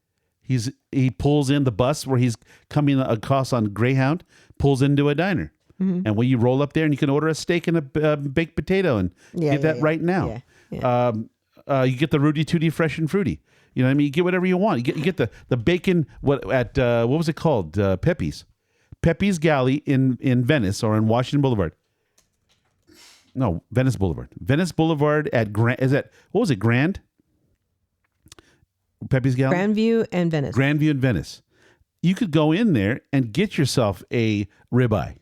He pulls in the bus where he's coming across on Greyhound, pulls into a diner. And when you roll up there and you can order a steak and a baked potato and get that right now. You get the Rudy Tooty Fresh and Fruity. You know what I mean? You get whatever you want. You get the bacon, what was it called? Pepe's. Pepe's Galley in Venice or in Washington Boulevard. No, Venice Boulevard. Venice Boulevard at Grand. What was it, Grand? Pepe's Galley? Grandview and Venice. Grandview and Venice. You could go in there and get yourself a ribeye.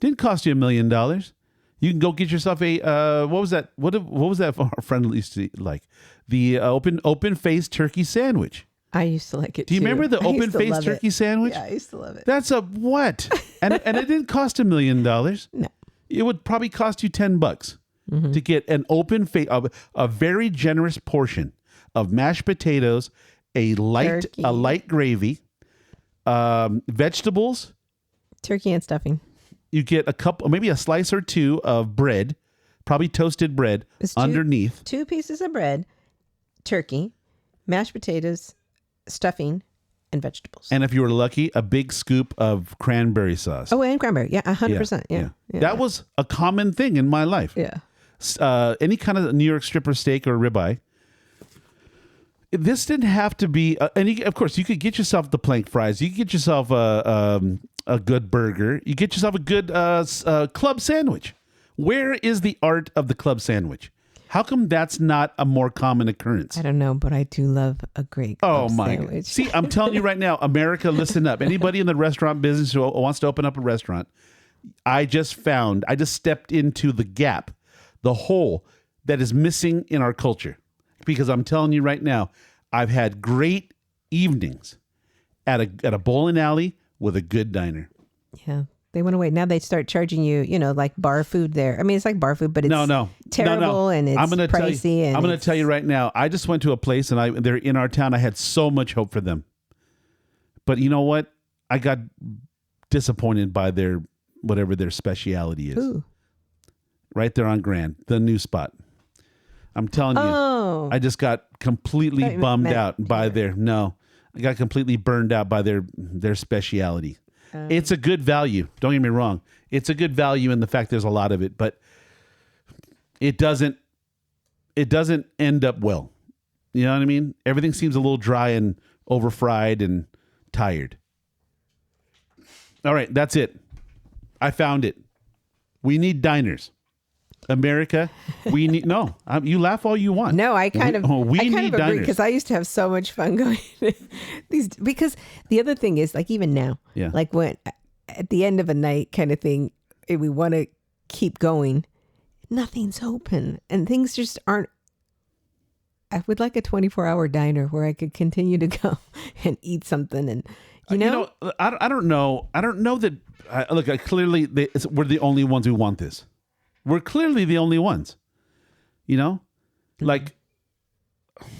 Didn't cost you $1 million. You can go get yourself a what was that? What was that our friend used to like? The open faced turkey sandwich. I used to like it. Do you remember the open faced turkey sandwich? Yeah, I used to love it. That's a what? and it didn't cost $1 million. No, it would probably cost you $10 to get an open face, a very generous portion of mashed potatoes, a light gravy, vegetables, turkey and stuffing. You get a couple, maybe a slice or two of bread, probably toasted bread underneath. 2 pieces of bread, turkey, mashed potatoes, stuffing, and vegetables. And if you were lucky, a big scoop of cranberry sauce. Oh, and cranberry. Yeah, 100%. Yeah. That was a common thing in my life. Yeah. Any kind of New York stripper steak or ribeye. This didn't have to be, of course, you could get yourself the plank fries. You could get yourself a good burger. You get yourself a good club sandwich. Where is the art of the club sandwich? How come that's not a more common occurrence? I don't know, but I do love a great club sandwich. God. See, I'm telling you right now, America, listen up. Anybody in the restaurant business who wants to open up a restaurant, I just stepped into the gap, the hole that is missing in our culture. Because I'm telling you right now, I've had great evenings at a bowling alley with a good diner. Yeah. They went away. Now they start charging you, like bar food there. I mean, it's like bar food, but it's terrible and it's pricey. I'm going to tell you right now, I just went to a place and they're in our town. I had so much hope for them. But you know what? I got disappointed by whatever their speciality is. Ooh. Right there on Grand, the new spot. I'm telling you, I just got completely bummed out by I got completely burned out by their speciality. It's a good value. Don't get me wrong. It's a good value in the fact there's a lot of it, but it doesn't end up well. You know what I mean? Everything seems a little dry and overfried and tired. All right, that's it. I found it. We need diners. America, we need you laugh all you want. No, I kind of need agree because I used to have so much fun going these. Because the other thing is, like even now, like when at the end of a night kind of thing, if we want to keep going, nothing's open and things just aren't. I would like a 24-hour diner where I could continue to go and eat something, and I don't know. I don't know that. Clearly, we're the only ones who want this. We're clearly the only ones, like, and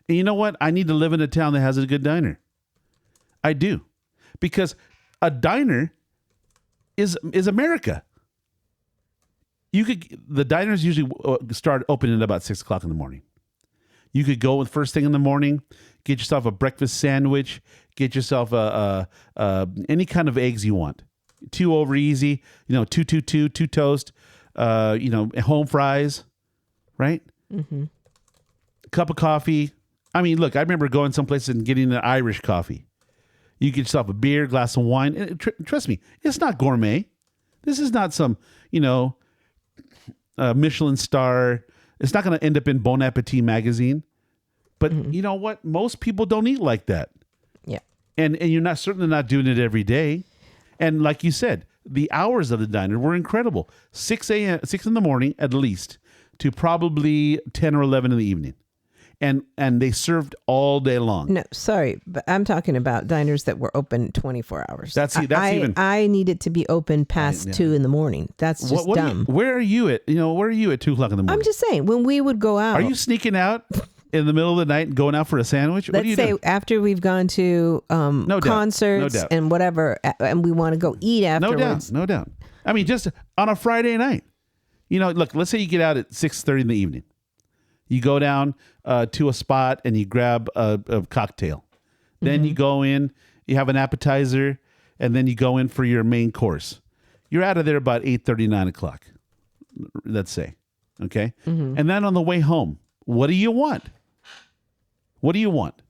you know what? I need to live in a town that has a good diner. I do, because a diner is America. The diners usually start opening at about 6 o'clock in the morning. You could go with first thing in the morning, get yourself a breakfast sandwich, get yourself any kind of eggs you want. 2 over easy, 2 toast, home fries, right? Mm-hmm. A cup of coffee. I mean, look, I remember going someplace and getting an Irish coffee. You get yourself a beer, glass of wine. And trust me, it's not gourmet. This is not some, Michelin star. It's not going to end up in Bon Appetit magazine. But you know what? Most people don't eat like that. Yeah. And you're certainly not doing it every day. And like you said, the hours of the diner were incredible. 6 in the morning at least to probably 10 or 11 in the evening. And they served all day long. No, sorry, but I'm talking about diners that were open 24 hours. I need it to be open past 2 in the morning. That's just dumb. Where are you at 2 o'clock in the morning? I'm just saying, when we would go out. Are you sneaking out in the middle of the night and going out for a sandwich? Let's say after we've gone to concerts and whatever, and we want to go eat afterwards. No doubt. I mean, just on a Friday night. Look, let's say you get out at 6:30 in the evening. You go down to a spot and you grab a cocktail. Then you go in, you have an appetizer, and then you go in for your main course. You're out of there about 8:30, 9 o'clock, let's say. Okay? And then on the way home, what do you want? What do you want?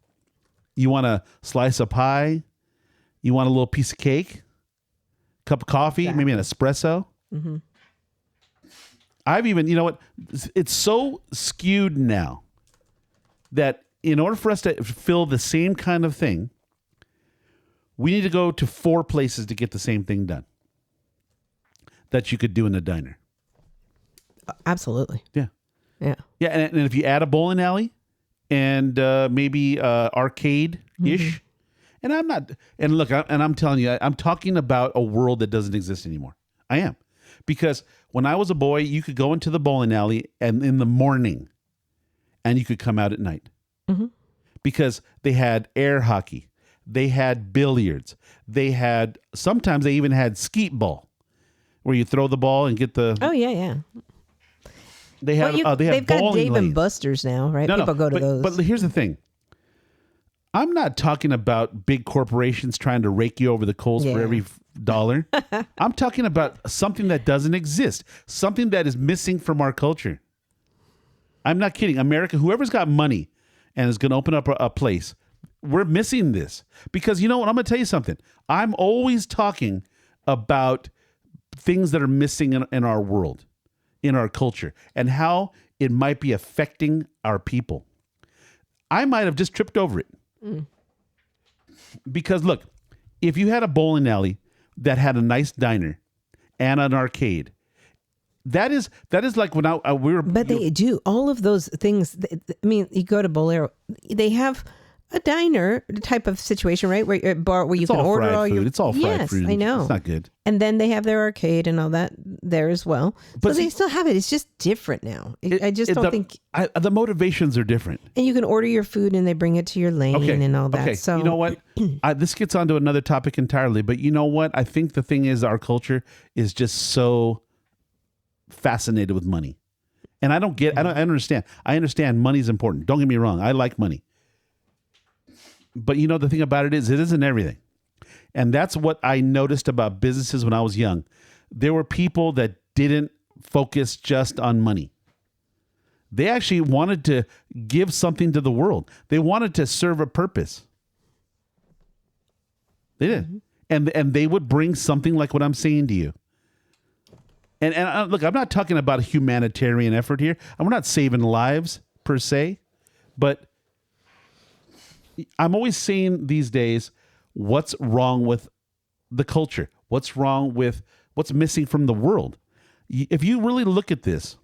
You want a slice of pie? You want a little piece of cake? Cup of coffee? Maybe an espresso? I've even, you know what? It's so skewed now that in order for us to fill the same kind of thing, we need to go to 4 places to get the same thing done that you could do in a diner. Absolutely. Yeah. Yeah. Yeah. And if you add a bowling alley and maybe arcade-ish, and I'm not, and look, I'm telling you, I'm talking about a world that doesn't exist anymore. I am. Because when I was a boy, you could go into the bowling alley and in the morning and you could come out at night. Because they had air hockey. They had billiards. Sometimes they even had skeet ball where you throw the ball and get the. Oh, yeah. They have, they've got bowling Dave lanes. and Buster's now, right? People go to those. But here's the thing. I'm not talking about big corporations trying to rake you over the coals for every dollar. I'm talking about something that doesn't exist, something that is missing from our culture. I'm not kidding. America, whoever's got money and is going to open up a place, we're missing this. Because you know what? I'm going to tell you something. I'm always talking about things that are missing in our world, in our culture, and how it might be affecting our people. I might have just tripped over it. Because look, if you had a bowling alley that had a nice diner and an arcade, that is like when we were. But they do all of those things. I mean, you go to Bolero, they have a diner type of situation, right? Where you can order all your. It's all fried food. Yes, I know. It's not good. And then they have their arcade and all that there as well. But so they still have it. It's just different now. I just don't think. The motivations are different. And you can order your food and they bring it to your lane and all that. Okay. So you know what? This gets onto another topic entirely. But you know what? I think the thing is, our culture is just so fascinated with money, and I don't understand. I understand money's important. Don't get me wrong. I like money. But you know, the thing about it isn't everything. And that's what I noticed about businesses when I was young. There were people that didn't focus just on money. They actually wanted to give something to the world. They wanted to serve a purpose. They did. And they would bring something like what I'm saying to you. And look, I'm not talking about a humanitarian effort here. We're not saving lives per se, but I'm always saying these days, what's wrong with the culture? What's wrong with what's missing from the world? If you really look at this,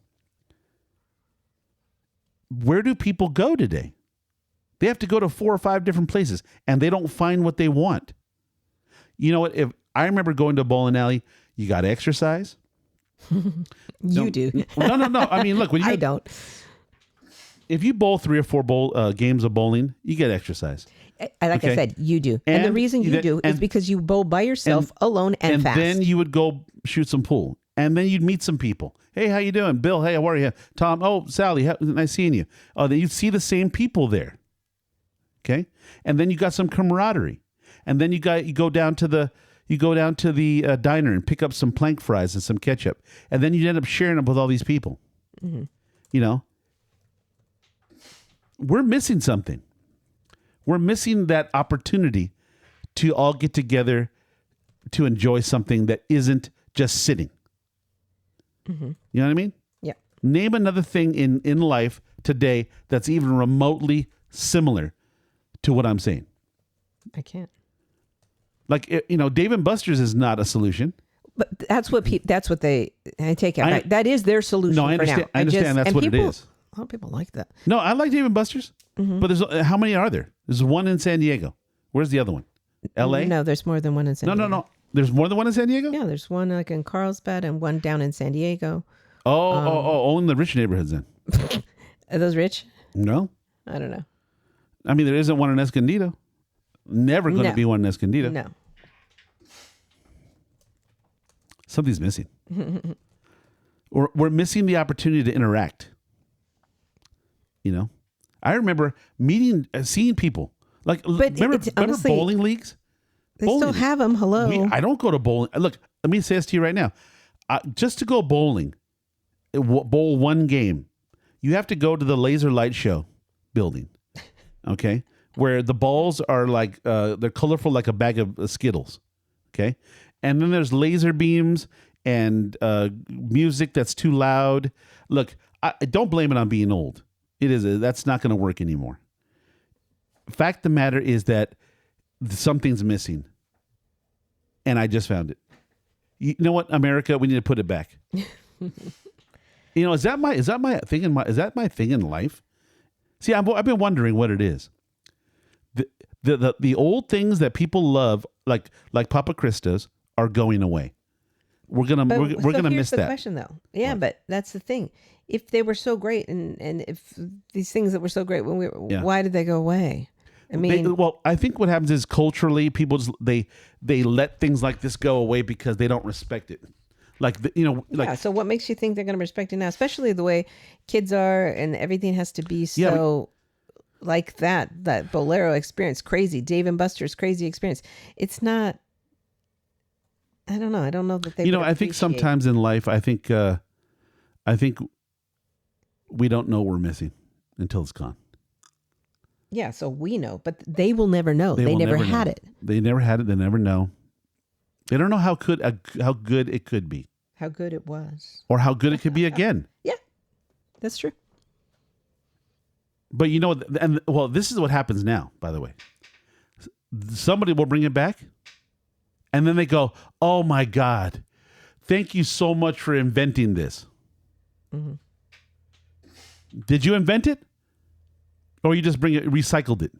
where do people go today? They have to go to 4 or 5 different places and they don't find what they want. You know what? If I remember going to a bowling alley, you got to exercise. You do. No. I mean, look, when I don't. If you bowl 3 or 4 games of bowling, you get exercise. I said, you do. And the reason you do is because you bowl by yourself, alone, and fast. And then you would go shoot some pool. And then you'd meet some people. Hey, how you doing? Bill, hey, how are you? Tom, oh, Sally, nice seeing you. Oh, then you'd see the same people there. Okay? And then you got some camaraderie. And then you go down to the diner and pick up some plank fries and some ketchup. And then you end up sharing them with all these people. You know? We're missing something. We're missing that opportunity to all get together to enjoy something that isn't just sitting. You know what I mean? Yeah. Name another thing in life today that's even remotely similar to what I'm saying. I can't. Like, you know, Dave and Buster's is not a solution. But that's what I take it. That is their solution. No, I understand. For now. I understand that's what it is. A lot of people like that. No, I like Dave and Buster's. But how many are there? There's one in San Diego. Where's the other one? L.A.? No, there's more than one in San Diego. No. There's more than one in San Diego? Yeah, there's one like in Carlsbad and one down in San Diego. Oh, in the rich neighborhoods then. Are those rich? No. I don't know. I mean, there isn't one in Escondido. Never going to be one in Escondido. No. Something's missing. We're missing the opportunity to interact. You know, I remember seeing people like remember honestly, bowling leagues. They still have them. Hello. I don't go to bowling. Look, let me say this to you right now. Just to go bowling, bowl one game, you have to go to the Laser Light Show building, okay, where the balls are like they're colorful like a bag of Skittles, okay, and then there's laser beams and music that's too loud. Look, I don't blame it on being old. That's not going to work anymore. Fact of the matter is that something's missing, and I just found it. You know what, America? We need to put it back. Is that my thing in life? See, I've been wondering what it is. The old things that people love, like Papa Cristo's, are going away. We're gonna miss that. Question though, yeah, what? But that's the thing. If they were so great, and if these things that were so great when why did they go away? I mean, I think what happens is culturally, people they let things like this go away because they don't respect it. So what makes you think they're going to respect it now? Especially the way kids are, and everything has to be so like that Bolero experience, crazy Dave and Buster's crazy experience. It's not. I don't know. I don't know that they. I think sometimes in life, I think we don't know we're missing until it's gone. Yeah, so we know, but they will never know. They never had it. They never had it. They never know. They don't know how good it could be. How good it was. Or how good it could be again. Yeah, that's true. But this is what happens now, by the way. Somebody will bring it back, and then they go, oh my God, thank you so much for inventing this. Mm-hmm. Did you invent it? Or you just recycled it?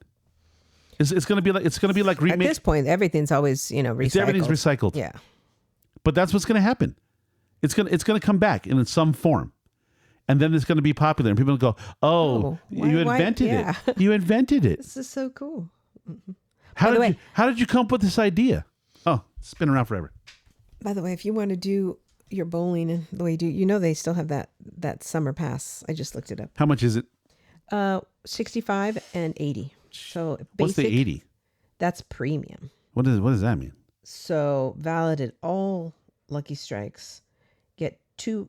It's going to be like at this point, everything's always recycled. Everything's recycled. Yeah, but that's what's going to happen. It's going to come back in some form, and then it's going to be popular, and people will go, "Oh, you invented it! You invented it! This is so cool." Mm-hmm. How did you come up with this idea? Oh, it's been around forever. By the way, if you want to do your bowling and the way you do, they still have that summer pass. I just looked it up. How much is it? 65 and 80. So basic, what's the 80? That's premium. What does that mean? So valid at all Lucky Strikes. Get 2.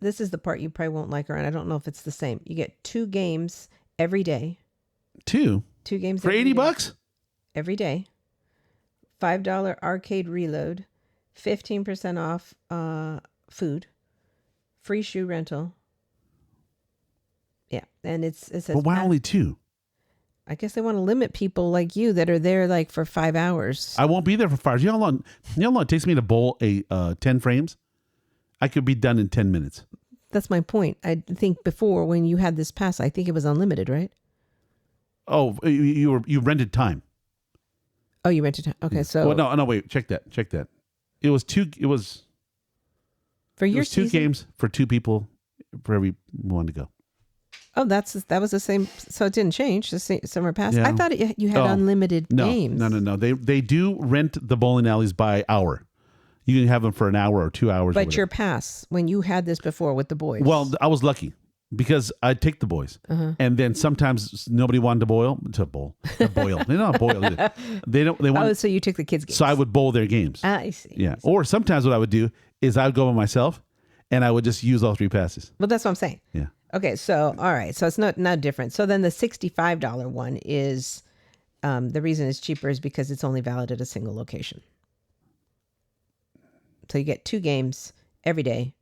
This is the part you probably won't like, Ryan. I don't know if it's the same. You get 2 games every day. 2 games for $80 every day. $5 arcade reload. 15% off food. Free shoe rental. Yeah, and it says. But why only 2? I guess they want to limit people like you that are there like for 5 hours. I won't be there for 5 hours. You know how long it takes me to bowl 10 frames? I could be done in 10 minutes. That's my point. I think before when you had this pass, I think it was unlimited, right? Oh, you rented time. Oh, you rented time. Okay, so. Well, no, wait. Check that. It was 2. It was. For your 2 games for 2 people for every one to go. Oh, that was the same. So it didn't change. The same summer pass. Yeah. I thought you had unlimited games. No. They do rent the bowling alleys by hour. You can have them for an hour or 2 hours. But your pass, when you had this before with the boys. Well, I was lucky because I'd take the boys, and then sometimes nobody wanted to boil. They don't boil either. They don't. They want. Oh, so you took the kids' games. So I would bowl their games. I see. Yeah. Or sometimes what I would do is I would go by myself, and I would just use all 3 passes. Well, that's what I'm saying. Yeah. Okay, so all right, so it's not different. So then the $65 one is the reason it's cheaper is because it's only valid at a single location. So you get 2 games every day,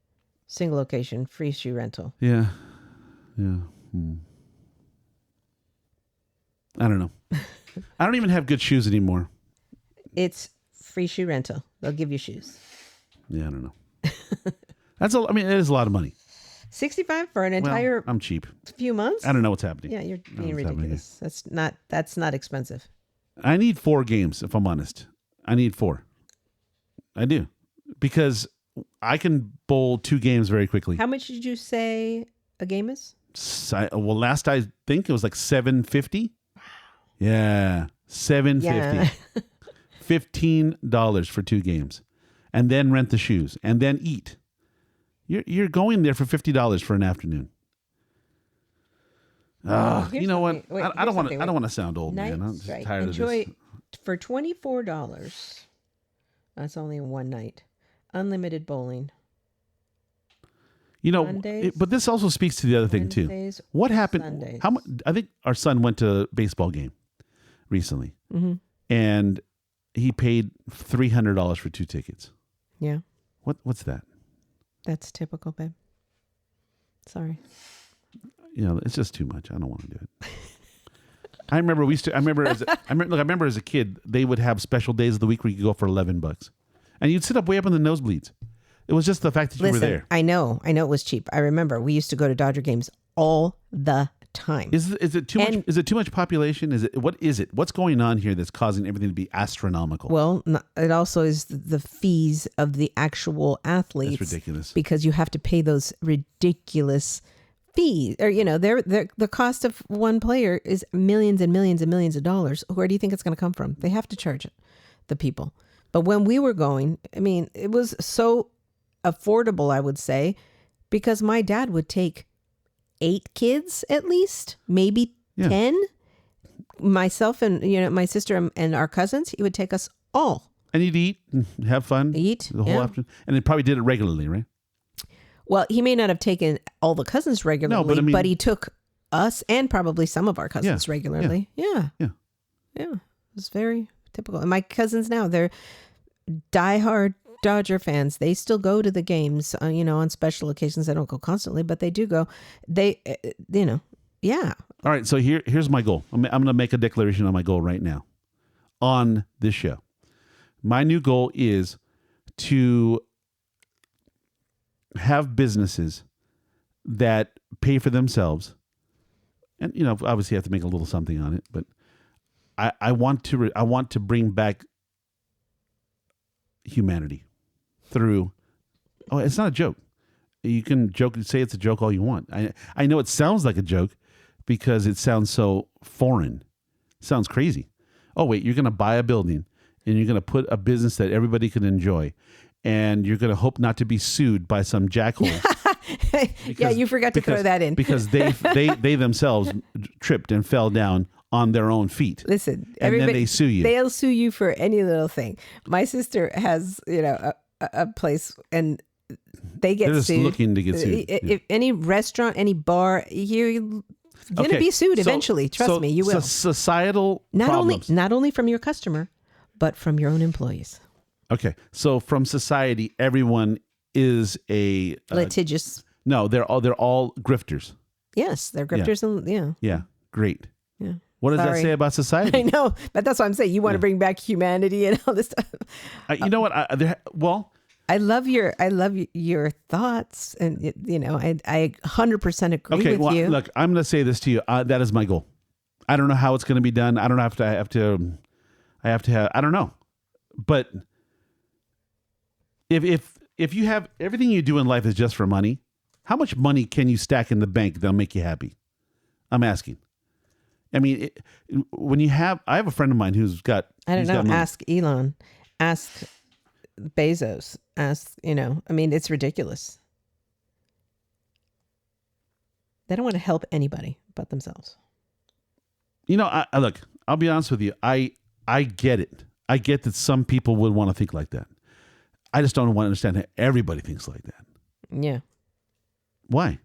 single location, free shoe rental. Yeah. I don't know. I don't even have good shoes anymore. It's free shoe rental. They'll give you shoes. Yeah, I don't know. It is a lot of money. 65 for an entire I'm cheap. Few months? I don't know what's happening. Yeah, you're being ridiculous. That's not expensive. I need 4 games, if I'm honest. I need 4. I do. Because I can bowl 2 games very quickly. How much did you say a game is? Last I think it was like $7.50. Wow. Yeah. $7.50. Yeah. $15 for 2 games. And then rent the shoes. And then eat. You're going there for $50 for an afternoon. Here's You know what? something- wait, I here's don't want something. to. I don't want to sound old, Night man. I'm just Strike. tired Enjoy of this. for $24. That's only one night. Unlimited bowling. You know, Mondays, but this also speaks to the other thing too. Wednesdays, What happened? Sundays. How much? I think our son went to a baseball game recently, Mm-hmm. and he paid $300 for 2 tickets. Yeah, What's that? that's typical, babe. Sorry. You know, it's just too much. I don't want to do it. I remember I remember as a kid, they would have special days of the week where you could go for $11, and you'd sit up way up in the nosebleeds. It was just the fact that you were there. I know it was cheap. I remember we used to go to Dodger games all the time. Is it too much? Is it too much population? What is it? What's going on here that's causing everything to be astronomical? Well, it also is the fees of the actual athletes. That's ridiculous. Because you have to pay those ridiculous fees, or the cost of one player is millions and millions and millions of dollars. Where do you think it's going to come from? They have to charge it, the people. But when we were going, I mean, it was so affordable, I would say, because my dad would take 8 kids at least, maybe 10. Myself and my sister and our cousins, he would take us all. And you'd eat and have fun. Eat, the whole afternoon. And they probably did it regularly, right? Well, he may not have taken all the cousins regularly, No, but he took us and probably some of our cousins regularly. Yeah. It was very typical. And my cousins now, they're diehard Dodger fans. They still go to the games, on special occasions. They don't go constantly, but they do go. They, yeah. All right. So here's my goal. I'm going to make a declaration on my goal right now on this show. My new goal is to have businesses that pay for themselves. And, obviously you have to make a little something on it, but I want to bring back humanity through. Oh, it's not a joke. You can say it's a joke all you want. I know it sounds like a joke because it sounds so foreign. It sounds crazy. Oh, wait, you're going to buy a building and you're going to put a business that everybody can enjoy, and you're going to hope not to be sued by some jackhole. Yeah, you forgot to throw that in. Because they themselves tripped and fell down on their own feet. Listen, and then they sue you. They'll sue you for any little thing. My sister has, a place, and they get They're just sued. looking to get sued. If any restaurant, any bar, you're going to be sued eventually. Trust me, you will. Societal problems. Not only from your customer, but from your own employees. Okay, so from society, everyone is a litigious. No, they're all grifters. Yes, they're grifters, and yeah, great. Yeah. What does that say about society? I know, but that's what I'm saying. You want to bring back humanity and all this stuff. You know what? I love your thoughts, and I 100% agree with you. Look, I'm going to say this to you. That is my goal. I don't know how it's going to be done. I don't know I don't know. But if you have everything you do in life is just for money, how much money can you stack in the bank that'll make you happy? I'm asking. I mean, I have a friend of mine who's got. I don't know. Ask Elon. Ask Bezos. Ask. I mean, it's ridiculous. They don't want to help anybody but themselves. Look. I'll be honest with you. I get it. I get that some people would want to think like that. I just don't want to understand how everybody thinks like that. Yeah. Why?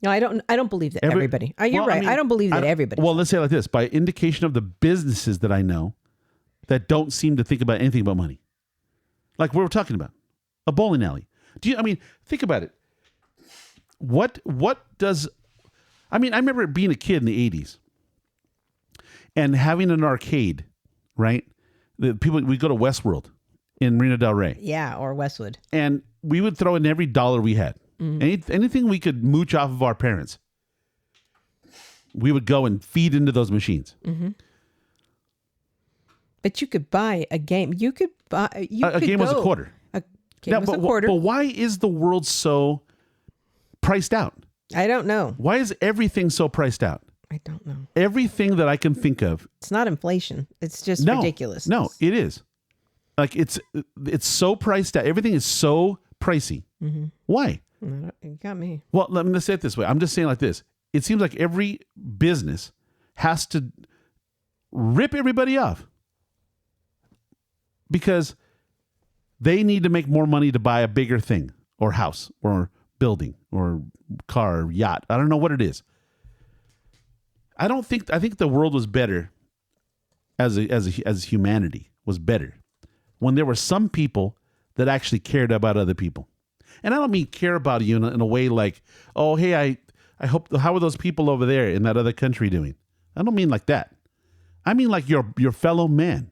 No, I don't believe that everybody. You're right. I don't believe that everybody. Well, let's say it like this. By indication of the businesses that I know that don't seem to think about anything but money. Like we were talking about. A bowling alley. Think about it. I remember being a kid in the 80s and having an arcade, right? We go to Westworld in Marina Del Rey. Yeah, or Westwood. And we would throw in every dollar we had. Mm-hmm. Anything we could mooch off of our parents, we would go and feed into those machines. Mm-hmm. But you could buy a game. You could buy a game was a quarter. A game was a quarter. But why is the world so priced out? I don't know. Why is everything so priced out? I don't know. Everything that I can think of. It's not inflation. It's just ridiculous. No, it is. Like it's so priced out. Everything is so pricey. Mm-hmm. Why? You got me. Well, let me say it this way. I'm just saying like this. it seems like every business has to rip everybody off because they need to make more money to buy a bigger thing or house or building or car or yacht. I don't know what it is. I think the world was better as humanity was better when there were some people that actually cared about other people. And I don't mean care about you in a way like, oh, hey, I hope, how are those people over there in that other country doing? I don't mean like that. I mean like your fellow man,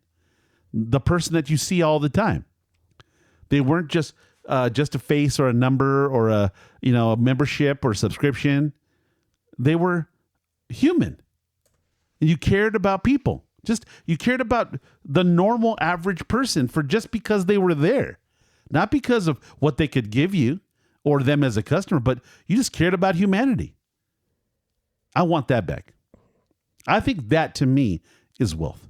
the person that you see all the time. They weren't just a face or a number or a membership or subscription. They were human. And you cared about people. You cared about the normal average person for just because they were there. Not because of what they could give you or them as a customer, but you just cared about humanity. I want that back. I think that to me is wealth.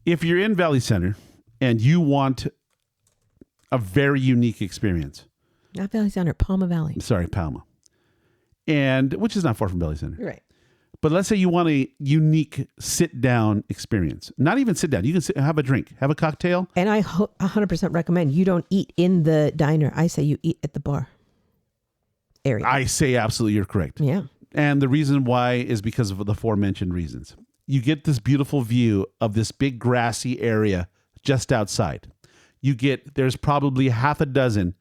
If you're in Valley Center and you want a very unique experience. Not Valley Center, Pauma Valley. Sorry, Pauma. And which is not far from Valley Center. Right. But let's say you want a unique sit-down experience. Not even sit down. You can have a drink, have a cocktail. And I 100% recommend you don't eat in the diner. I say you eat at the bar area. I say absolutely you're correct. Yeah. And the reason why is because of the aforementioned reasons. You get this beautiful view of this big grassy area just outside. There's probably half a dozen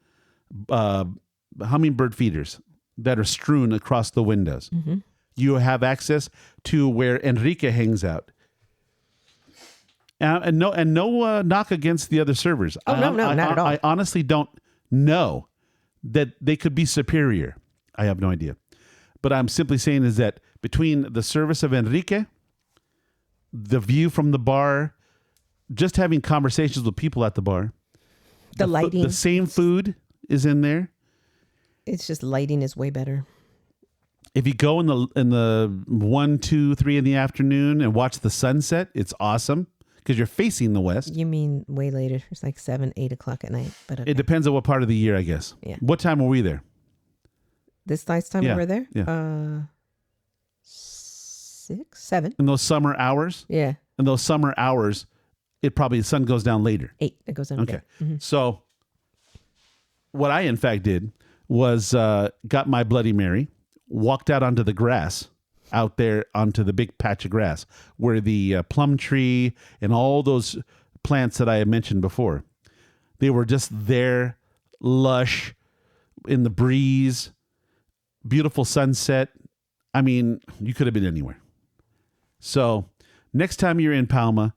hummingbird feeders that are strewn across the windows. Mm-hmm. You have access to where Enrique hangs out. And no knock against the other servers. Oh, no, not at all. I honestly don't know that they could be superior. I have no idea. But I'm simply saying is that between the service of Enrique, the view from the bar, just having conversations with people at the bar, the lighting, the same food is in there. It's just lighting is way better. If you go in the 1, 2, 3 in the afternoon and watch the sunset, it's awesome because you're facing the west. You mean way later? It's like 7, 8 o'clock at night. But okay. It depends on what part of the year, I guess. Yeah. What time were we there? This last time we were there? Yeah. 6, 7. In those summer hours? Yeah. In those summer hours, the sun goes down later. 8. It goes down. Okay. Mm-hmm. So what I in fact did was got my Bloody Mary, walked out onto the grass, out there onto the big patch of grass where the plum tree and all those plants that I had mentioned before, they were just there, lush, in the breeze, beautiful sunset. I mean, you could have been anywhere. So next time you're in Pauma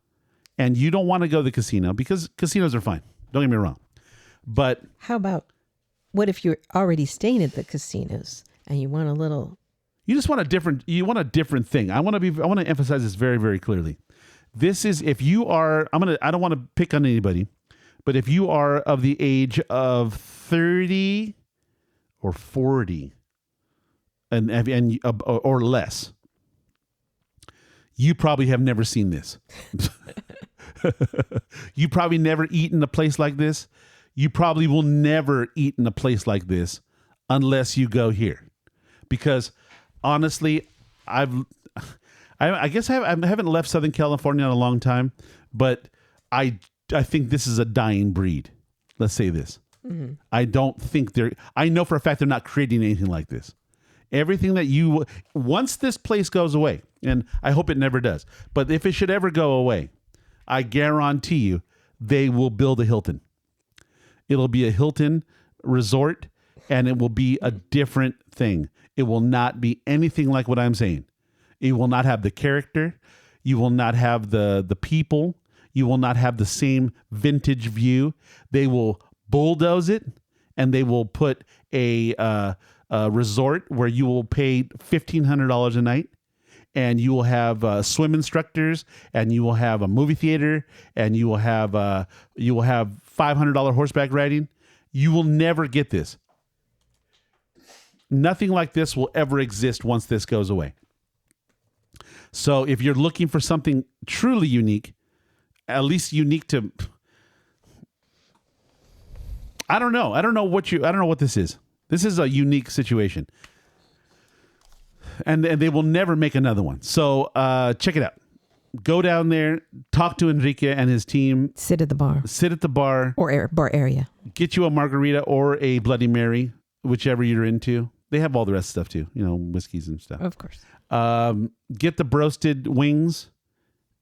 and you don't want to go to the casino, because casinos are fine, don't get me wrong, but how about what if you're already staying at the casinos and you want a little? You just want a different thing. I want to emphasize this very, very clearly. This is if you are. I don't want to pick on anybody, but if you are of the age of 30 or 40, and or less, you probably have never seen this. You probably never eaten a place like this. You probably will never eat in a place like this unless you go here. Because honestly, I guess I haven't left Southern California in a long time, but I think this is a dying breed. Let's say this. Mm-hmm. I don't think I know for a fact they're not creating anything like this. Everything that once this place goes away, and I hope it never does, but if it should ever go away, I guarantee you they will build a Hilton. It'll be a Hilton resort, and it will be a different thing. It will not be anything like what I'm saying. It will not have the character. You will not have the people. You will not have the same vintage view. They will bulldoze it, and they will put a resort where you will pay $1,500 a night, and you will have swim instructors, and you will have a movie theater, and you will have $500 horseback riding. You will never get this. Nothing like this will ever exist once this goes away. So if you're looking for something truly unique, at least unique to, I don't know what this is. This is a unique situation. and they will never make another one. So check it out. Go down there, talk to Enrique and his team. Sit at the bar. Sit at the bar. Or bar area. Get you a margarita or a Bloody Mary, whichever you're into. They have all the rest of stuff too, whiskeys and stuff. Of course. Get the broasted wings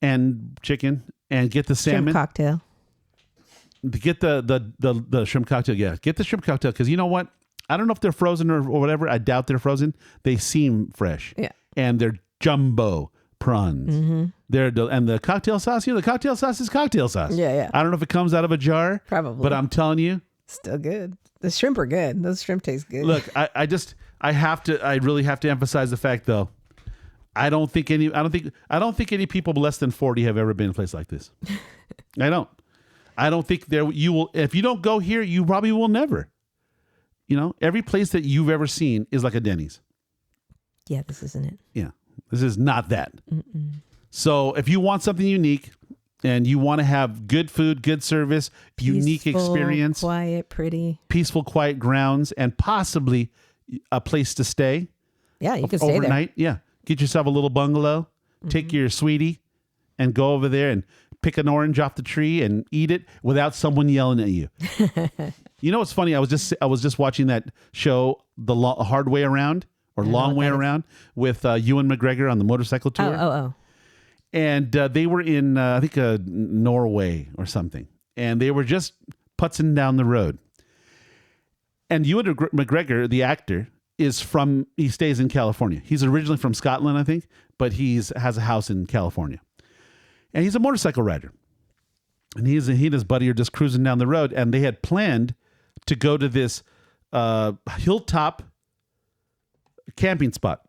and chicken, and get the salmon. Shrimp cocktail. Get the shrimp cocktail. Yeah, get the shrimp cocktail, because you know what? I don't know if they're frozen or whatever. I doubt they're frozen. They seem fresh. Yeah. And they're jumbo prawns. Mm-hmm. And the cocktail sauce, the cocktail sauce is cocktail sauce. Yeah, yeah. I don't know if it comes out of a jar. Probably. But I'm telling you. Still good. The shrimp are good. Those shrimp taste good. Look, I really have to emphasize the fact, though. I don't think any people less than 40 have ever been in a place like this. I don't think you will. If you don't go here, you probably will never. Every place that you've ever seen is like a Denny's. Yeah, this isn't it. Yeah, this is not that. Mm-mm. So if you want something unique and you want to have good food, good service, unique experience, quiet, pretty, peaceful, quiet grounds, and possibly a place to stay. Yeah, you can stay overnight. Yeah, get yourself a little bungalow. Mm-hmm. Take your sweetie and go over there and pick an orange off the tree and eat it without someone yelling at you. You know what's funny? I was just watching that show, The Hard Way Around, or Long Way Around, with Ewan McGregor on the motorcycle tour. Oh. And they were in, I think, Norway or something. And they were just putzing down the road. And Ewan McGregor, the actor, he stays in California. He's originally from Scotland, I think, but has a house in California. And he's a motorcycle rider. And he and his buddy are just cruising down the road, and they had planned to go to this hilltop camping spot.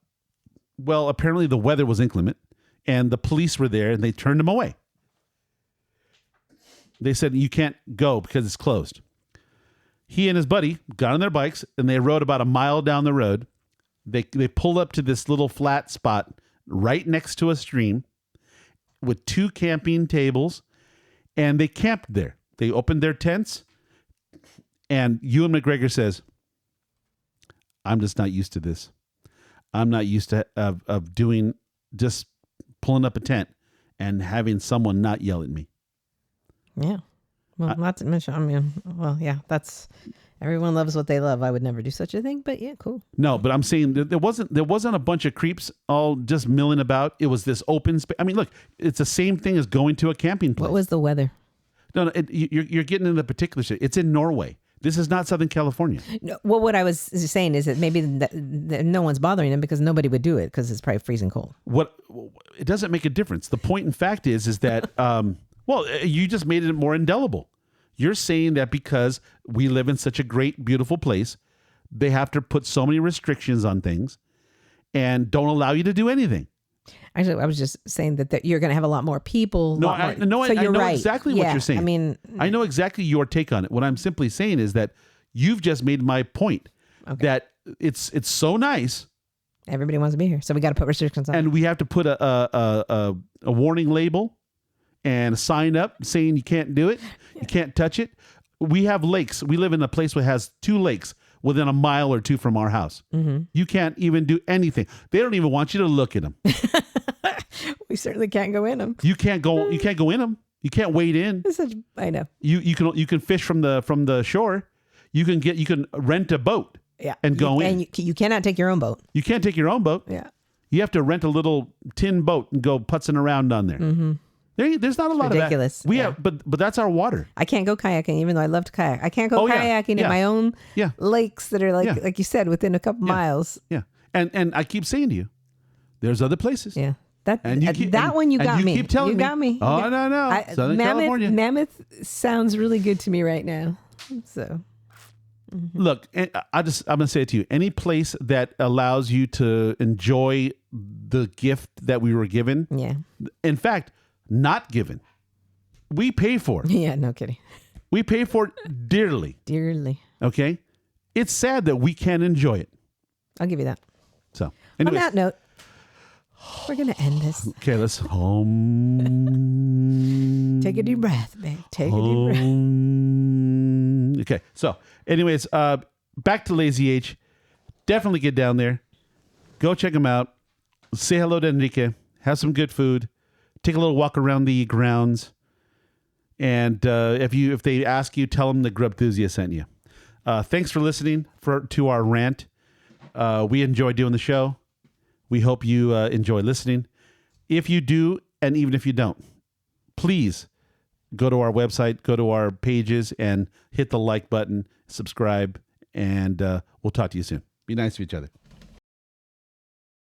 Well, apparently the weather was inclement, and the police were there, and they turned them away. They said, you can't go because it's closed. He and his buddy got on their bikes, and they rode about a mile down the road. They pulled up to this little flat spot right next to a stream with 2 camping tables, and they camped there. They opened their tents, and Ewan McGregor says, I'm just not used to this. I'm not used to of doing, just pulling up a tent and having someone not yell at me. Yeah. Well, not to mention, that's, everyone loves what they love. I would never do such a thing, but yeah, cool. No, but I'm saying that there wasn't a bunch of creeps all just milling about. It was this open space. I mean, look, it's the same thing as going to a camping place. What was the weather? No, you're getting into the particular shit. It's in Norway. This is not Southern California. No, well, what I was saying is that maybe no one's bothering them because nobody would do it because it's probably freezing cold. It doesn't make a difference. The point in fact is that, you just made it more indelible. You're saying that because we live in such a great, beautiful place, they have to put so many restrictions on things and don't allow you to do anything. Actually, I was just saying that you're going to have a lot more people. I know exactly what you're saying. I mean, I know exactly your take on it. What I'm simply saying is that you've just made my point that it's so nice. Everybody wants to be here, so we got to put restrictions on. And we have to put a warning label and a sign up saying you can't do it, you can't touch it. We have lakes. We live in a place that has 2 lakes within a mile or 2 from our house. Mm-hmm. You can't even do anything. They don't even want you to look at them. We certainly can't go in them. You can't go in them. You can't wade in. I know. You can fish from the shore. You can rent a boat. Yeah. And go in. And you cannot take your own boat. You can't take your own boat. Yeah. You have to rent a little tin boat and go putzing around on there. Mm-hmm. There's not a lot ridiculous. Of that. We have, but that's our water. I can't go kayaking, even though I love to kayak. I can't go kayaking in my own lakes that are like you said, within a couple miles. Yeah, and I keep saying to you, there's other places. Yeah, that one you got me. You keep telling me. You got me. Oh no, Southern California. Mammoth sounds really good to me right now. So. Mm-hmm. Look, I'm gonna say it to you. Any place that allows you to enjoy the gift that we were given. Yeah. In fact, not given. We pay for it. Yeah, no kidding. We pay for it dearly. Dearly. Okay? It's sad that we can't enjoy it. I'll give you that. So, anyways. On that note, we're going to end this. Okay, let's Take a deep breath, babe. Take a deep breath. Okay, so, anyways, back to Lazy H. Definitely get down there. Go check them out. say hello to Enrique. Have some good food. Take a little walk around the grounds. And if they ask you, tell them the Grub Enthusiast sent you. Thanks for listening to our rant. We enjoy doing the show. We hope you enjoy listening. If you do, and even if you don't, please go to our website, go to our pages, and hit the like button, subscribe, and we'll talk to you soon. Be nice to each other.